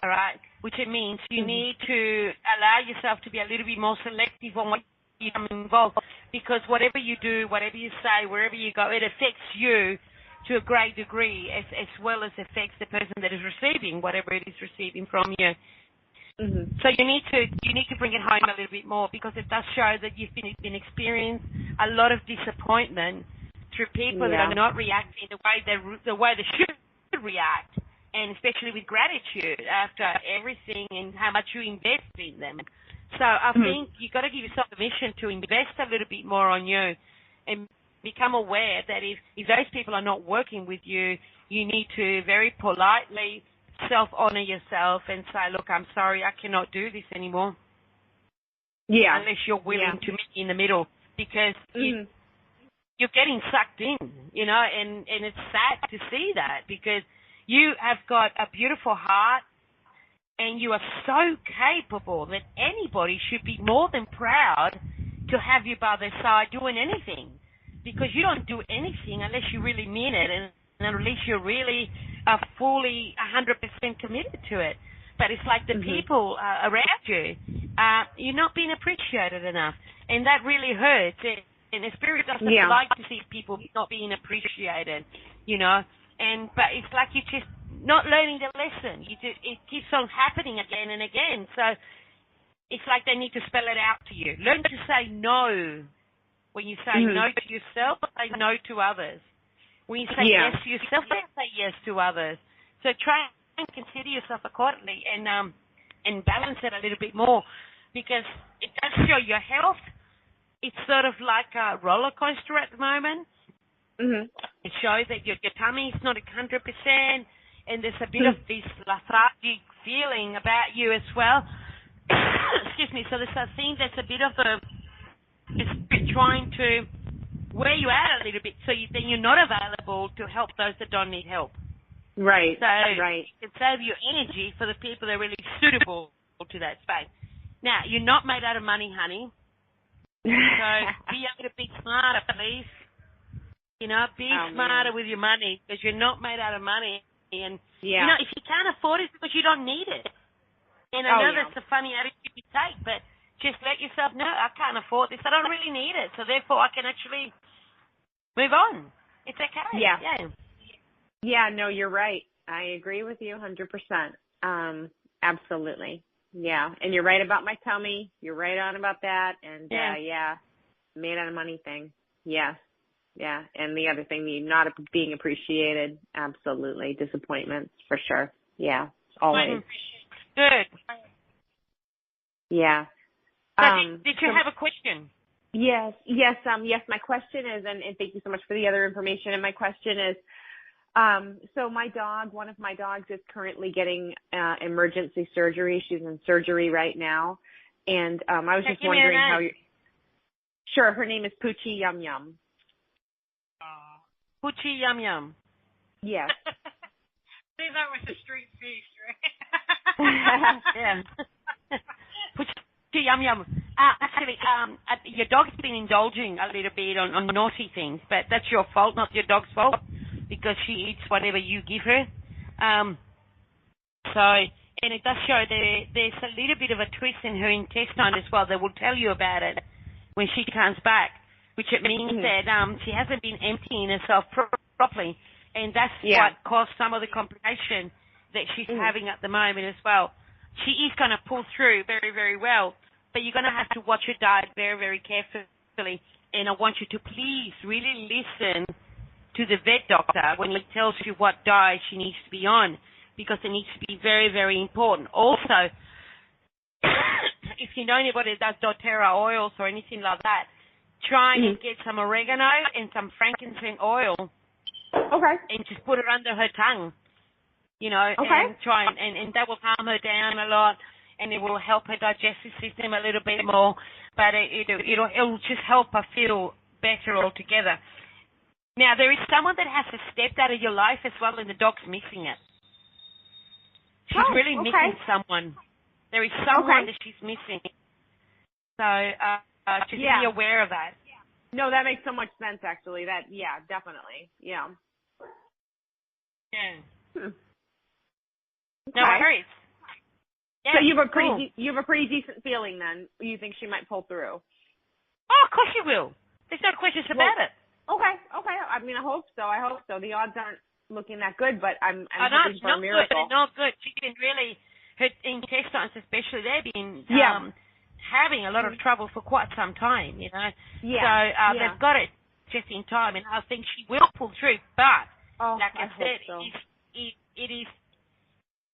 All right, which it means you need to allow yourself to be a little bit more selective on what you become involved, because whatever you do, whatever you say, wherever you go, it affects you to a great degree, as well as affects the person that is receiving whatever it is receiving from you. Mm-hmm. So you need to bring it home a little bit more, because it does show that you've been experiencing a lot of disappointment through people that are not reacting the way they should react. And especially with gratitude after everything and how much you invest in them. So I think you've got to give yourself permission to invest a little bit more on you and become aware that if those people are not working with you, you need to very politely self-honor yourself and say, look, I'm sorry, I cannot do this anymore. Yeah. Unless you're willing to meet in the middle, because you're getting sucked in, you know, and it's sad to see that, because you have got a beautiful heart, and you are so capable that anybody should be more than proud to have you by their side doing anything, because you don't do anything unless you really mean it, and unless you really are fully 100% committed to it. But it's like the people around you, you're not being appreciated enough, and that really hurts. And the Spirit doesn't like to see people not being appreciated, you know. But it's like you're just not learning the lesson. It keeps on happening again and again. So it's like they need to spell it out to you. Learn to say no. When you say no to yourself, say no to others. When you say yes to yourself, say yes to others. So try and consider yourself accordingly, and balance it a little bit more, because it does show your health. It's sort of like a roller coaster at the moment. It shows that your tummy is not 100%, and there's a bit of this lethargic feeling about you as well. Excuse me. So there's a thing that's a bit of it's trying to wear you out a little bit, so then you're not available to help those that don't need help. Right. So it save your energy for the people that are really suitable to that space. Now, you're not made out of money, honey. So be able to be smarter, please. You know, be smarter with your money, because you're not made out of money. And, you know, if you can't afford it, because you don't need it. And I know that's a funny attitude you take, but just let yourself know, I can't afford this. I don't really need it. So, therefore, I can actually move on. It's okay. Yeah, no, you're right. I agree with you 100%. Absolutely. Yeah. And you're right about my tummy. You're right on about that. And, made out of money thing. Yes. Yeah, and the other thing, the not being appreciated, absolutely. Disappointments, for sure. Yeah, always. Good. Yeah. Did you have a question? Yes. My question is, and thank you so much for the other information, and my question is, So my dog, one of my dogs is currently getting emergency surgery. She's in surgery right now. And I was just wondering how you... Sure, her name is Poochie Yum Yum. Poochie Yum Yum. Yes. Say that with a straight face, right? Yeah. Poochie Yum Yum. Actually, your dog's been indulging a little bit on naughty things, but that's your fault, not your dog's fault, because she eats whatever you give her. And it does show there's a little bit of a twist in her intestine as well. They will tell you about it when she comes back, which it means that she hasn't been emptying herself properly, and that's what caused some of the complication that she's having at the moment as well. She is going to pull through very, very well, but you're going to have to watch her diet very, very carefully, and I want you to please really listen to the vet doctor when he tells you what diet she needs to be on, because it needs to be very, very important. Also, if you know anybody that does doTERRA oils or anything like that, try and get some oregano and some frankincense oil. Okay. And just put it under her tongue, and try and that will calm her down a lot, and it will help her digestive system a little bit more, but it'll just help her feel better altogether. Now, there is someone that has stepped out of your life as well, and the dog's missing it. She's really missing someone. There is someone that she's missing. So just be aware of that. No, that makes so much sense, actually. Definitely. Yeah. Yeah. No worries. Yeah, so you have a pretty decent feeling then. You think she might pull through? Oh, of course she will. There's no questions about it. Okay. I mean, I hope so. The odds aren't looking that good, but I'm hoping for a miracle. Not good. She can really, her intestines especially, they've been having a lot of trouble for quite some time, Yeah. So they've got it just in time, and I think she will pull through. But like I said, it is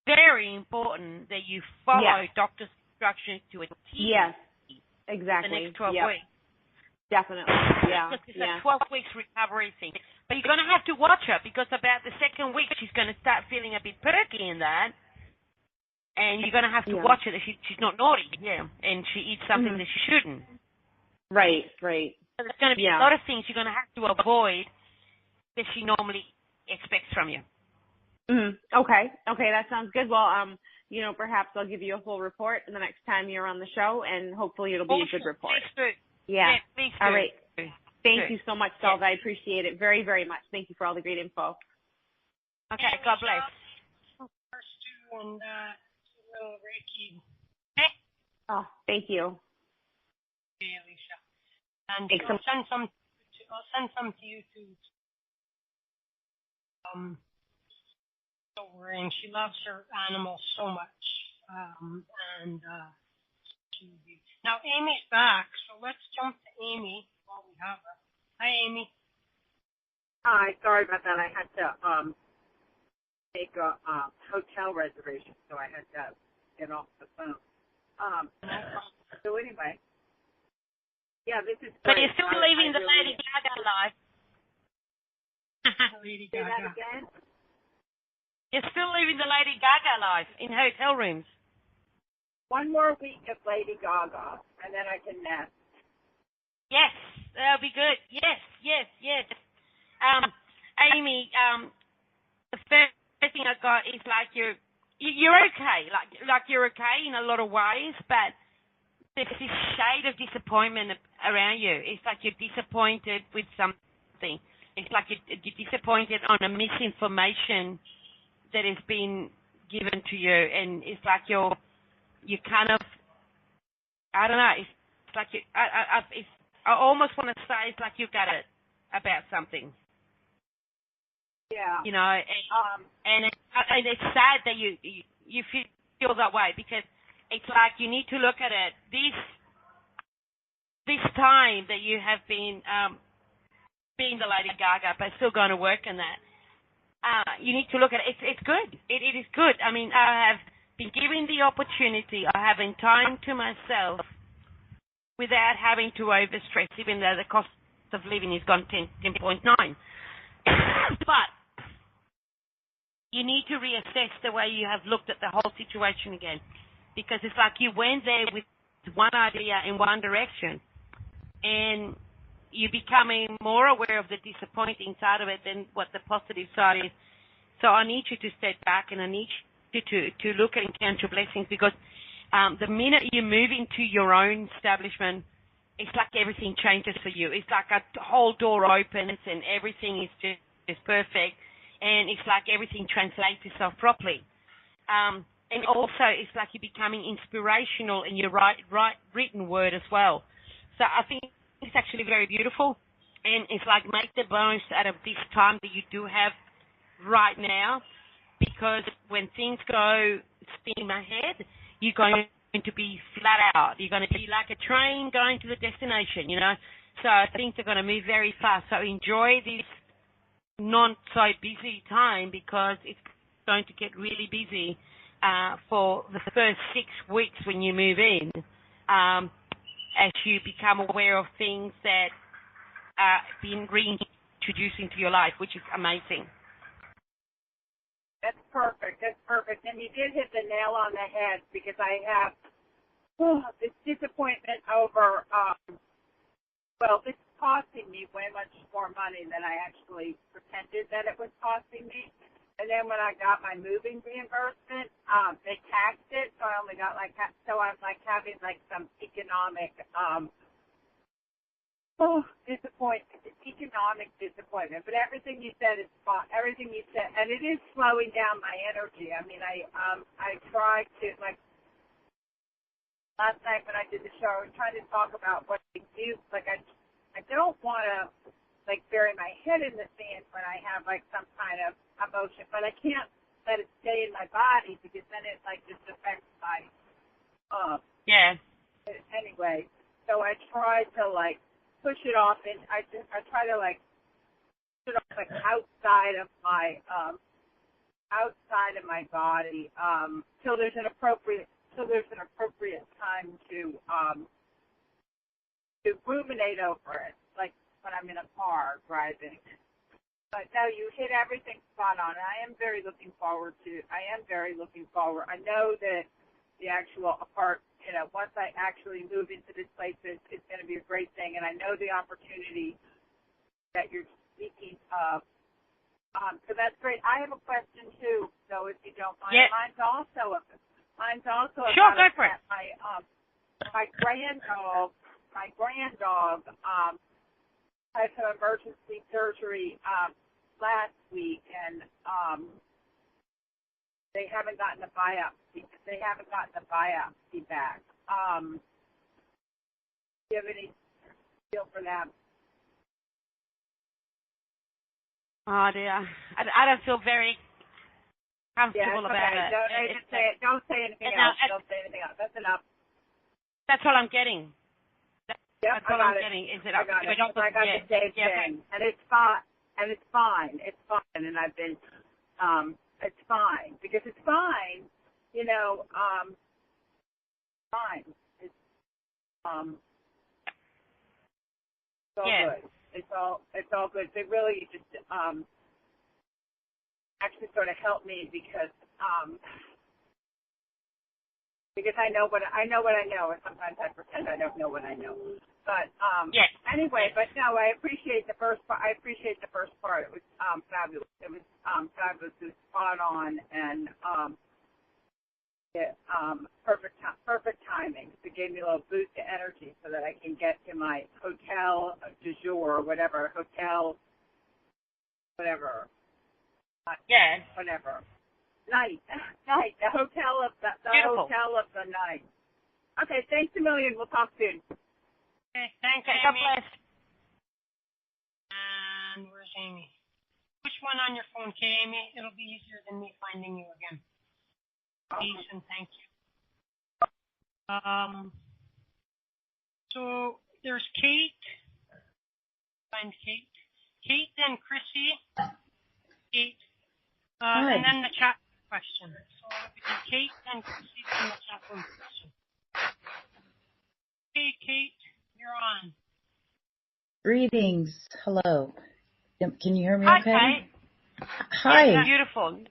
very important that you follow doctor's instructions to a T. Yes, exactly. The next 12 weeks. Definitely, Because it's a 12 weeks recovery thing. But you're going to have to watch her, because about the second week she's going to start feeling a bit perky in that. And you're going to have to watch her that she's not naughty, and she eats something that she shouldn't. Right. So there's going to be a lot of things you're going to have to avoid that she normally expects from you. Okay, that sounds good. Well, perhaps I'll give you a full report the next time you're on the show, and hopefully it'll be a good report. Please do. Yeah. Please do. All right. Thank you so much, Selva. I appreciate it very, very much. Thank you for all the great info. Okay, God bless. First two and little Reiki. Okay. Oh, thank you. Okay, Alicia. And I'll send some to you too. Don't worry, and she loves her animals so much. Now Amy's back, so let's jump to Amy while we have her. Hi, Amy. Hi, sorry about that. I had to make a hotel reservation, so I had to get off the phone. So anyway, this is great. But you're still leaving the Lady Gaga life. Lady Say Gaga. that again? You're still living the Lady Gaga life in hotel rooms. One more week of Lady Gaga, and then I can nest. Yes, that'll be good. Yes. Amy, the first thing I got is like you're okay. Like you're okay in a lot of ways, but there's this shade of disappointment around you. It's like you're disappointed with something. It's like you're disappointed on a misinformation that has been given to you, and it's like you kind of, I don't know, it's like I almost want to say it's like you got it about something. Yeah. And it's sad that you feel that way, because it's like you need to look at it. This time that you have been being the Lady Gaga, but still going to work in that. You need to look at it. It's good. It is good. I mean, I have been given the opportunity of having time to myself without having to overstress, even though the cost of living has gone 10.9. But you need to reassess the way you have looked at the whole situation again. Because it's like you went there with one idea in one direction, and you're becoming more aware of the disappointing side of it than what the positive side is. So I need you to step back, and I need you to look and count your blessings, because the minute you move into your own establishment, it's like everything changes for you. It's like a whole door opens and everything is just perfect, and it's like everything translates itself properly. And also, it's like you're becoming inspirational in your written word as well. So I think it's actually very beautiful, and it's like make the most out of this time that you do have right now, because when things go steam ahead, you're going to be flat out. You're going to be like a train going to the destination, you know. So things are going to move very fast. So enjoy this not so busy time, because it's going to get really busy for the first 6 weeks when you move in, as you become aware of things that are being reintroduced into your life, which is amazing. That's perfect. That's perfect. And you did hit the nail on the head, because I have this disappointment over, this is costing me way much more money than I actually pretended that it was costing me. And then when I got my moving reimbursement, they taxed it, so I only got so I'm having some economic economic disappointment. But everything you said is fine. Everything you said, and it is slowing down my energy. I mean, I tried to, last night when I did the show, I was trying to talk about what I do. I don't want to bury my head in the sand when I have some kind of emotion, but I can't let it stay in my body, because then it just affects my anyway. So I try to push it off, and I try to push it off outside of my body till there's an appropriate time to ruminate over it, when I'm in a car driving. But no, you hit everything spot on. I am very looking forward. I know that the actual once I actually move into this place, it's going to be a great thing. And I know the opportunity that you're speaking of. So that's great. I have a question too, though, if you don't mind. Yeah. Mine's also sure, go for it. My grand dog had some emergency surgery last week, and they haven't gotten the biopsy. Back. Do you have any feel for that? Oh dear, I don't feel very comfortable about it. Don't say anything else. Don't say anything else. That's enough. That's all I'm getting. Yep, That's all I'm getting. Is it? I got it. I got the same thing, and it's fine. It's fine. And I've been, it's fine, because it's fine. Fine. It's all good. It's all good. They really just actually sort of helped me, because I know what I know, and sometimes I pretend I don't know what I know. But anyway, but no, I appreciate the first part. It was fabulous. It was fabulous. It was spot on, and perfect timing. It gave me a little boost of energy so that I can get to my hotel du jour, or whatever. Whatever. Night. The hotel of the night. Okay, thanks a million. We'll talk soon. Okay, thanks, Okay, Amy. God bless. And where's Amy? Push one on your phone, okay, Amy? It'll be easier than me finding you again. Peace and thank you. So there's Kate. Find Kate. Kate, then Chrissy. Kate. And then the chat question. So it'll be Kate, then Chrissy, then the chat room question. Hey, Kate, you're on. Greetings. Hello. Can you hear me Hi, okay? Kate. Hi. Yes, beautiful.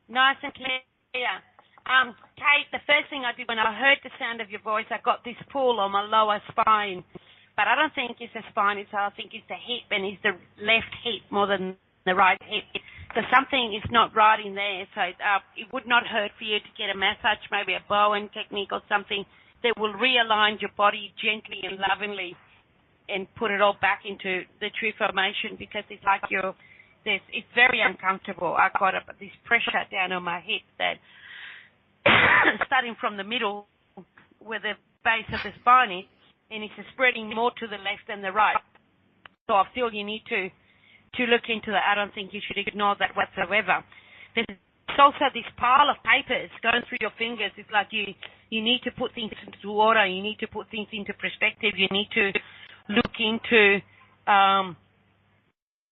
Nice and clear. Kate, the first thing I did when I heard the sound of your voice, I got this pull on my lower spine. But I don't think it's the spine itself. I think it's the hip, and it's the left hip more than the right hip. So something is not right in there. So it would not hurt for you to get a massage, maybe a Bowen technique or something that will realign your body gently and lovingly and put it all back into the true formation, because it's like it's very uncomfortable. I got this pressure down on my hip that starting from the middle where the base of the spine is, and it's spreading more to the left than the right. So I feel you need to look into that. I don't think you should ignore that whatsoever. There's also this pile of papers going through your fingers. It's like you need to put things into order. You need to put things into perspective. You need to look into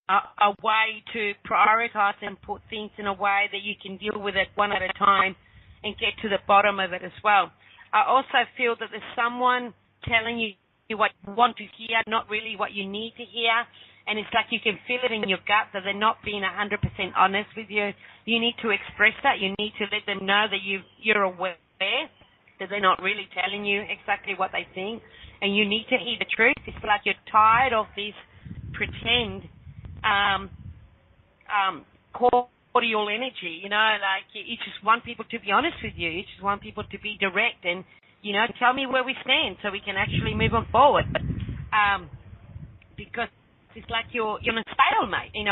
a way to prioritize and put things in a way that you can deal with it one at a time and get to the bottom of it as well. I also feel that there's someone telling you what you want to hear, not really what you need to hear. And it's like you can feel it in your gut that they're not being 100% honest with you. You need to express that. You need to let them know that you're aware that they're not really telling you exactly what they think. And you need to hear the truth. It's like you're tired of this pretend cordial energy, like you just want people to be honest with you. You just want people to be direct and, tell me where we stand so we can actually move on forward. Because it's like you're in a stalemate, and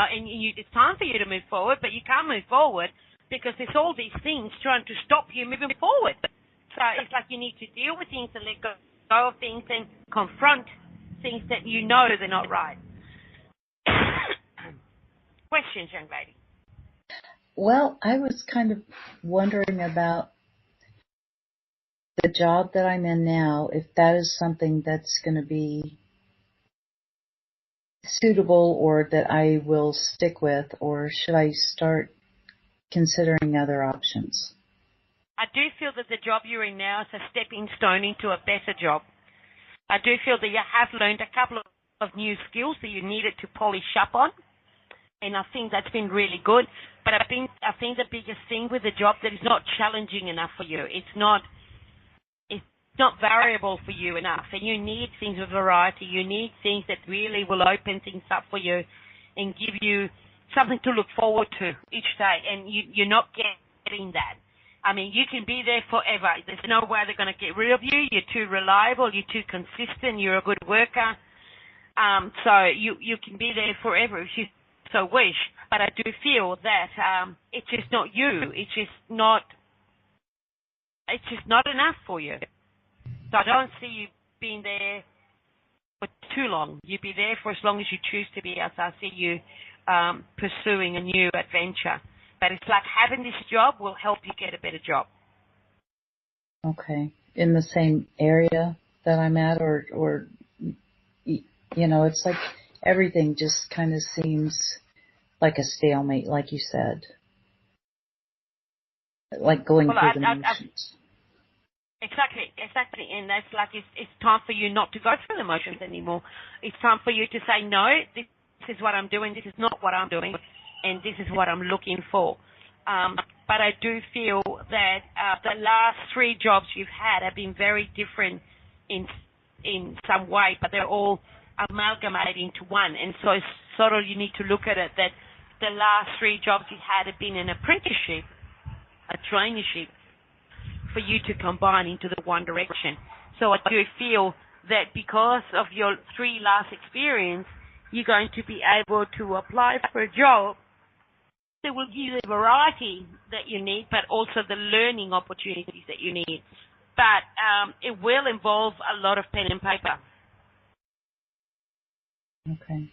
it's time for you to move forward, but you can't move forward because there's all these things trying to stop you moving forward. So it's like you need to deal with things and let go of things and confront things that they're not right. Questions, young lady? Well, I was kind of wondering about the job that I'm in now, if that is something that's going to be suitable or that I will stick with, or should I start considering other options? I do feel that the job you're in now is a stepping stone into a better job. I do feel that you have learned a couple of new skills that you needed to polish up on, and I think that's been really good. But I think the biggest thing with the job that is not challenging enough for you. It's not variable for you enough, and you need things of variety. You need things that really will open things up for you and give you something to look forward to each day, and you're not getting that. I mean, you can be there forever. There's no way they're going to get rid of you. You're too reliable. You're too consistent. You're a good worker. So you can be there forever if you so wish. But I do feel that it's just not you. It's just not enough for you. So I don't see you being there for too long. You'll be there for as long as you choose to be, as I see you pursuing a new adventure. But it's like having this job will help you get a better job. Okay. In the same area that I'm at, or it's like everything just kind of seems like a stalemate, like you said. Like going through the motions. Exactly. And that's like it's time for you not to go through the motions anymore. It's time for you to say, no, this is what I'm doing, this is not what I'm doing, and this is what I'm looking for. But I do feel that the last 3 jobs you've had have been very different in some way, but they're all amalgamated into one. And so it's sort of you need to look at it that the last 3 jobs you had have been an apprenticeship, a traineeship, for you to combine into the one direction. So I do feel that because of your 3 last experience, you're going to be able to apply for a job that will give you the variety that you need, but also the learning opportunities that you need. But it will involve a lot of pen and paper. Okay.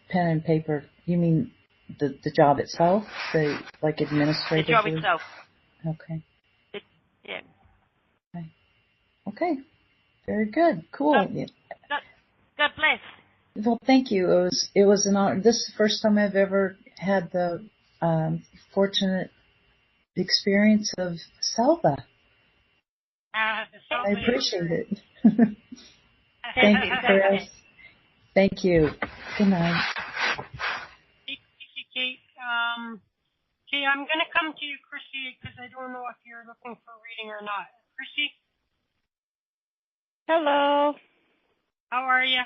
Pen and paper. You mean the job itself? The administrative? The job itself. Okay. Yeah. Okay. Very good. Cool. God bless. Well, thank you. It was an honor. This is the first time I've ever had the fortunate experience of Selva. I appreciate it. Thank you, Chris. Thank you. Good night. Kate, Okay, I'm going to come to you, Chrissy, because I don't know if you're looking for a reading or not. Chrissy? Hello. How are you?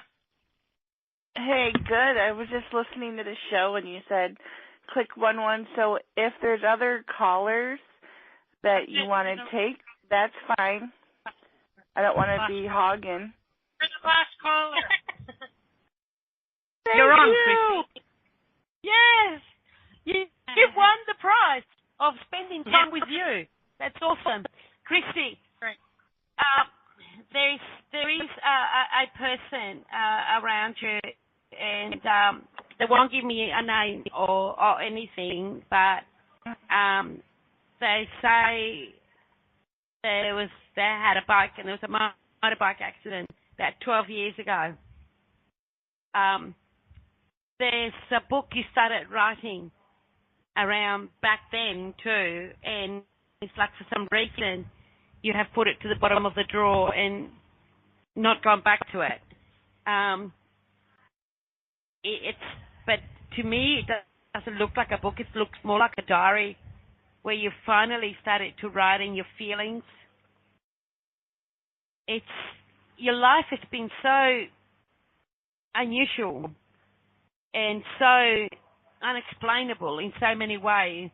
Hey, good. I was just listening to the show and you said click 1-1. So if there's other callers that you want to take, that's fine. I don't want to be hogging. You're the last caller. You're on, Chrissy. Yes. You won the prize of spending time with you. That's awesome. Chrissy, Right. there is a person around you, and they won't give me a name or anything, but they say they had a bike and there was a motorbike accident about 12 years ago. There's a book you started writing around back then too, and it's like for some reason you have put it to the bottom of the drawer and not gone back to it. But to me it doesn't look like a book. It looks more like a diary where you finally started to write in your feelings. Your life has been so unusual and so unexplainable in so many ways.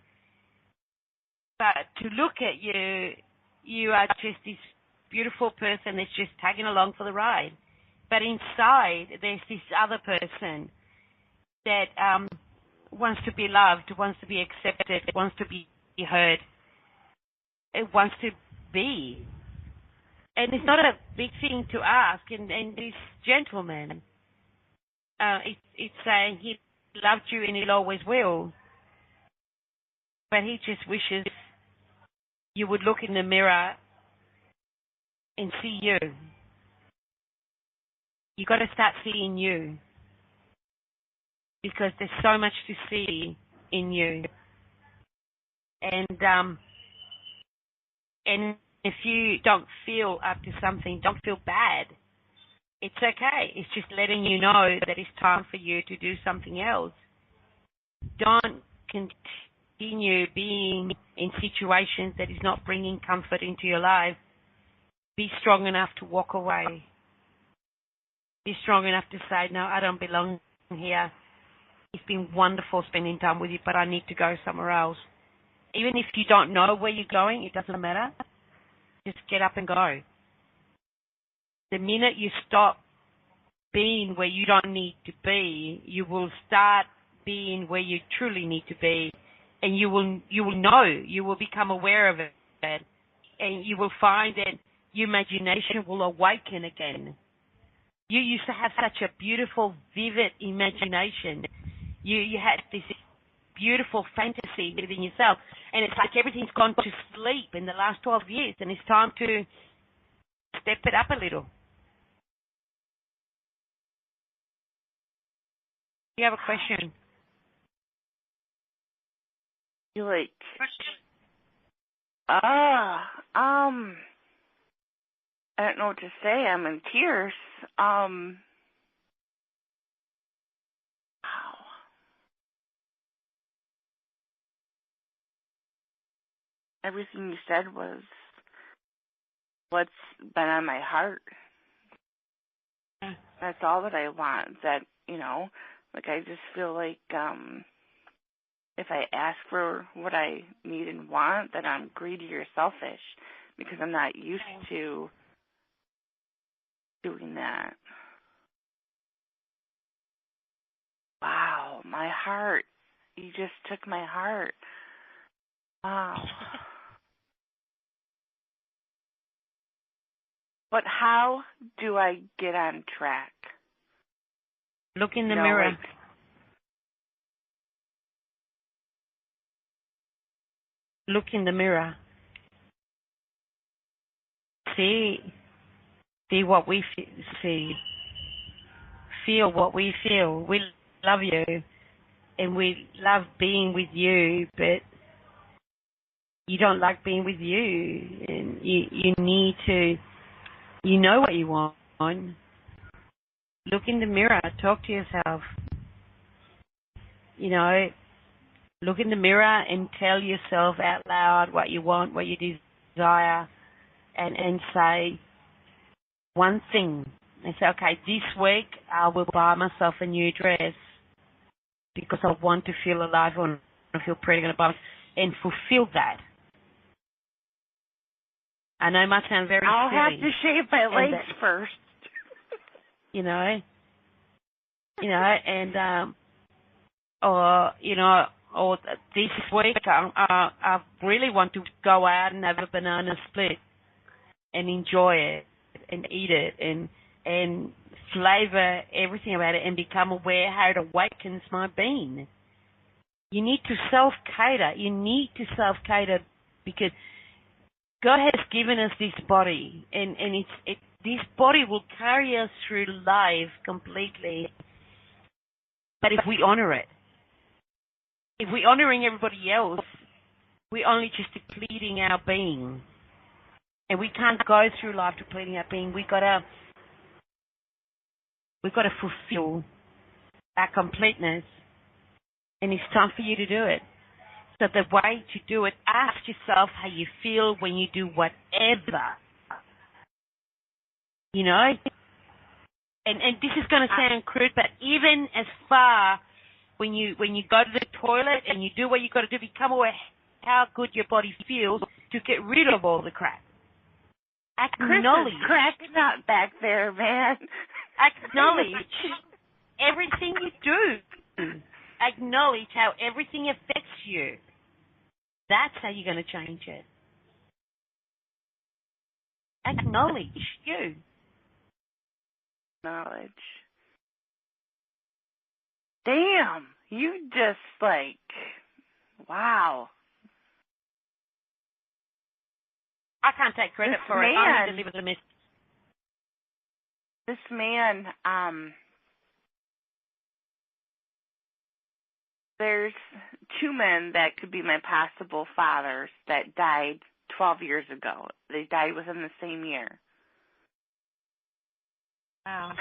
But to look at you, you are just this beautiful person that's just tagging along for the ride. But inside, there's this other person that wants to be loved, wants to be accepted, wants to be heard. It wants to be. And it's not a big thing to ask. And this gentleman, it's saying he loved you and he'll always will. But he just wishes you would look in the mirror and see you. You got to start seeing you, because there's so much to see in you. And if you don't feel up to something, don't feel bad. It's okay. It's just letting you know that it's time for you to do something else. Don't continue being in situations that is not bringing comfort into your life. Be strong enough to walk away. Be strong enough to say, no, I don't belong here. It's been wonderful spending time with you, but I need to go somewhere else. Even if you don't know where you're going, it doesn't matter. Just get up and go. The minute you stop being where you don't need to be, you will start being where you truly need to be, and you will know, you will become aware of it, and you will find that your imagination will awaken again. You used to have such a beautiful, vivid imagination. You had this beautiful fantasy within yourself, and it's like everything's gone to sleep in the last 12 years, and it's time to step it up a little. You have a question? You like? Question? I don't know what to say. I'm in tears. Wow. Everything you said was what's been on my heart. That's all that I want. That, like I just feel like if I ask for what I need and want, that I'm greedy or selfish, because I'm not used to doing that. Wow, my heart. You just took my heart. Wow. But how do I get on track? Look in the mirror. Look in the mirror. See what we see. Feel what we feel. We love you, and we love being with you, but you don't like being with you, and you need to, you know what you want. Look in the mirror. Talk to yourself. look in the mirror and tell yourself out loud what you want, what you desire, and say one thing. And say, okay, this week I will buy myself a new dress because I want to feel alive, I want to feel pretty, and fulfill that. I know it might sound very I'll silly. have to shave my legs first. Or this week I really want to go out and have a banana split and enjoy it and eat it and flavor everything about it and become aware how it awakens my being. You need to self-cater. You need to self-cater because God has given us this body, and this body will carry us through life completely. But if we honor it, if we're honoring everybody else, we're only just depleting our being. And we can't go through life depleting our being. We've got to fulfill our completeness. And it's time for you to do it. So the way to do it, ask yourself how you feel when you do whatever. And this is going to sound crude, but even as far when you go to the toilet and you do what you got to do, become aware how good your body feels to get rid of all the crap. Acknowledge. Chris is cracking up back there, man. Acknowledge everything you do. Acknowledge how everything affects you. That's how you're going to change it. Acknowledge you. Knowledge. Damn, you just wow. I can't take credit for it. I need to deliver the message. This man, there's two men that could be my possible fathers that died 12 years ago. They died within the same year. Wow.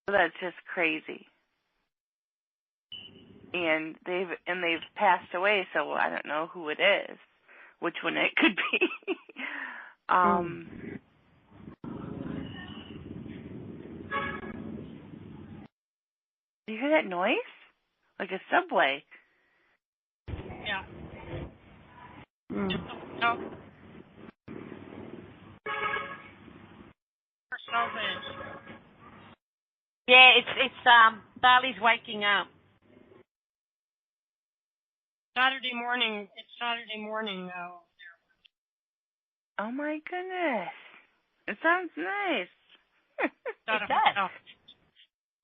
That's just crazy. And they've passed away, so I don't know who it is, which one it could be. Do you hear that noise? Like a subway. Yeah. Yeah, it's Bali's waking up. Saturday morning. It's Saturday morning now. Oh my goodness. It sounds nice. It does.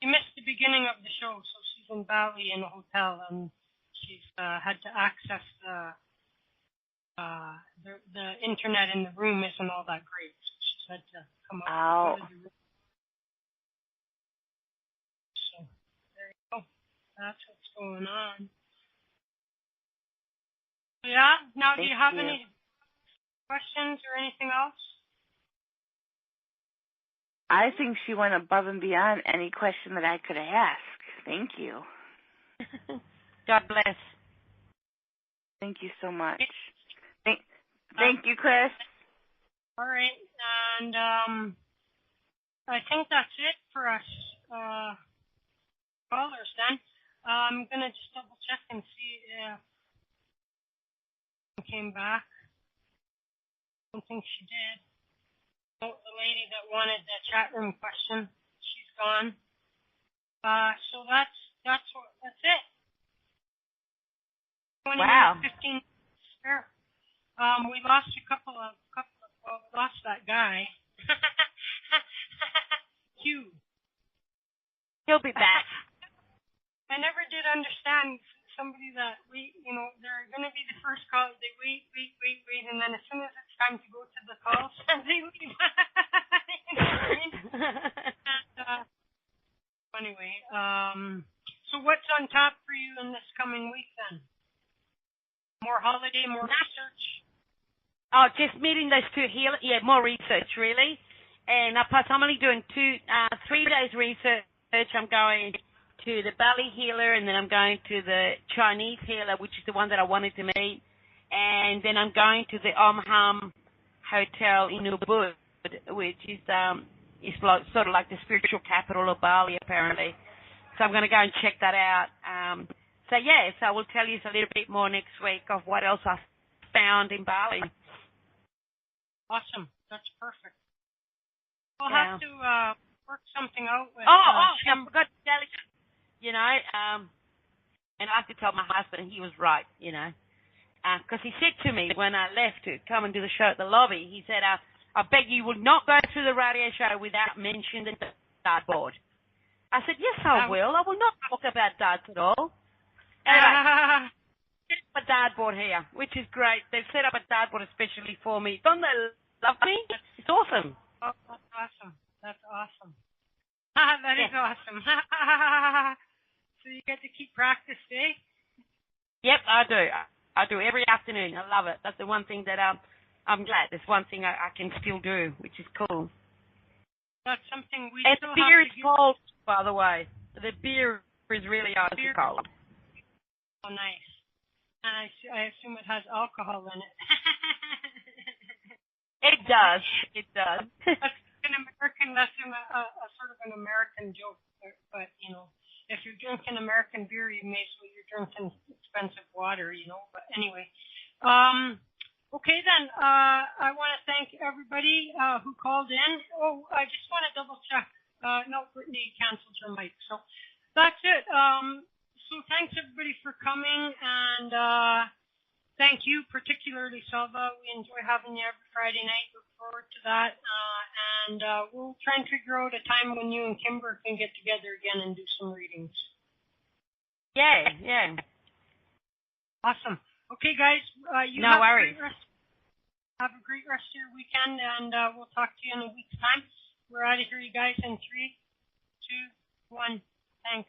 She missed the beginning of the show, so she's in Bali in a hotel, and she's had to access the internet in the room isn't all that great, so she's had to come out of the room. So there you go. That's what's going on. Yeah. Now, do you have any questions or anything else? I think she went above and beyond any question that I could ask. Thank you. God bless. Thank you so much. Thank you, Chris. All right. And I think that's it for us callers then. I'm going to just double check and see if she came back. I don't think she did. The lady that wanted the chat room question, she's gone. So that's it. Wow. 15 spare. We lost we lost that guy. Hugh. He'll be back. I never did understand somebody that they're going to be the first call. They wait, and then as soon as it's time to go to the calls, they leave. Anyway, so what's on tap for you in this coming week then? More holiday, more research? Oh, just meeting those two more research really. And plus I'm only doing 3 days research I'm going to the Bali healer, and then I'm going to the Chinese healer, which is the one that I wanted to meet. And then I'm going to the Omham Hotel in Ubud, which is like, sort of like the spiritual capital of Bali, apparently. So I'm going to go and check that out. So I will tell you a little bit more next week of what else I found in Bali. Awesome. That's perfect. We'll have to work something out with I forgot to tell you. You know, and I have to tell my husband, and he was right, you know. Because he said to me when I left to come and do the show at the lobby, he said, I beg you will not go through the radio show without mentioning the dartboard. I said, yes, I will. I will not talk about darts at all. Anyway, set up a dartboard here, which is great. They've set up a dartboard especially for me. Don't they love me? It's awesome. Oh, that's awesome. That's awesome. That is awesome. So you get to keep practice, eh? Yep, I do. I do every afternoon. I love it. That's the one thing that I'm glad. There's one thing I can still do, which is cool. That's something we and still the beer have is cold, by the way. The beer is really ice cold. Oh, nice. And I assume it has alcohol in it. It does. It does. That's an American. That's a sort of an American joke, but you know. If you're drinking American beer, you may as well you're drinking expensive water, you know. But anyway, okay then. I want to thank everybody who called in. Oh, I just want to double check. No, Brittany canceled her mic, so that's it. So thanks everybody for coming, and thank you particularly, Selva. We enjoy having you every Friday night. Look forward to that. And we'll try and figure out a time when you and Kimber can get together again and do some readings. Yeah. Awesome. Okay, guys. No worries. Have a great rest of your weekend, and we'll talk to you in a week's time. We're out of here, you guys, in 3, 2, 1. Thanks.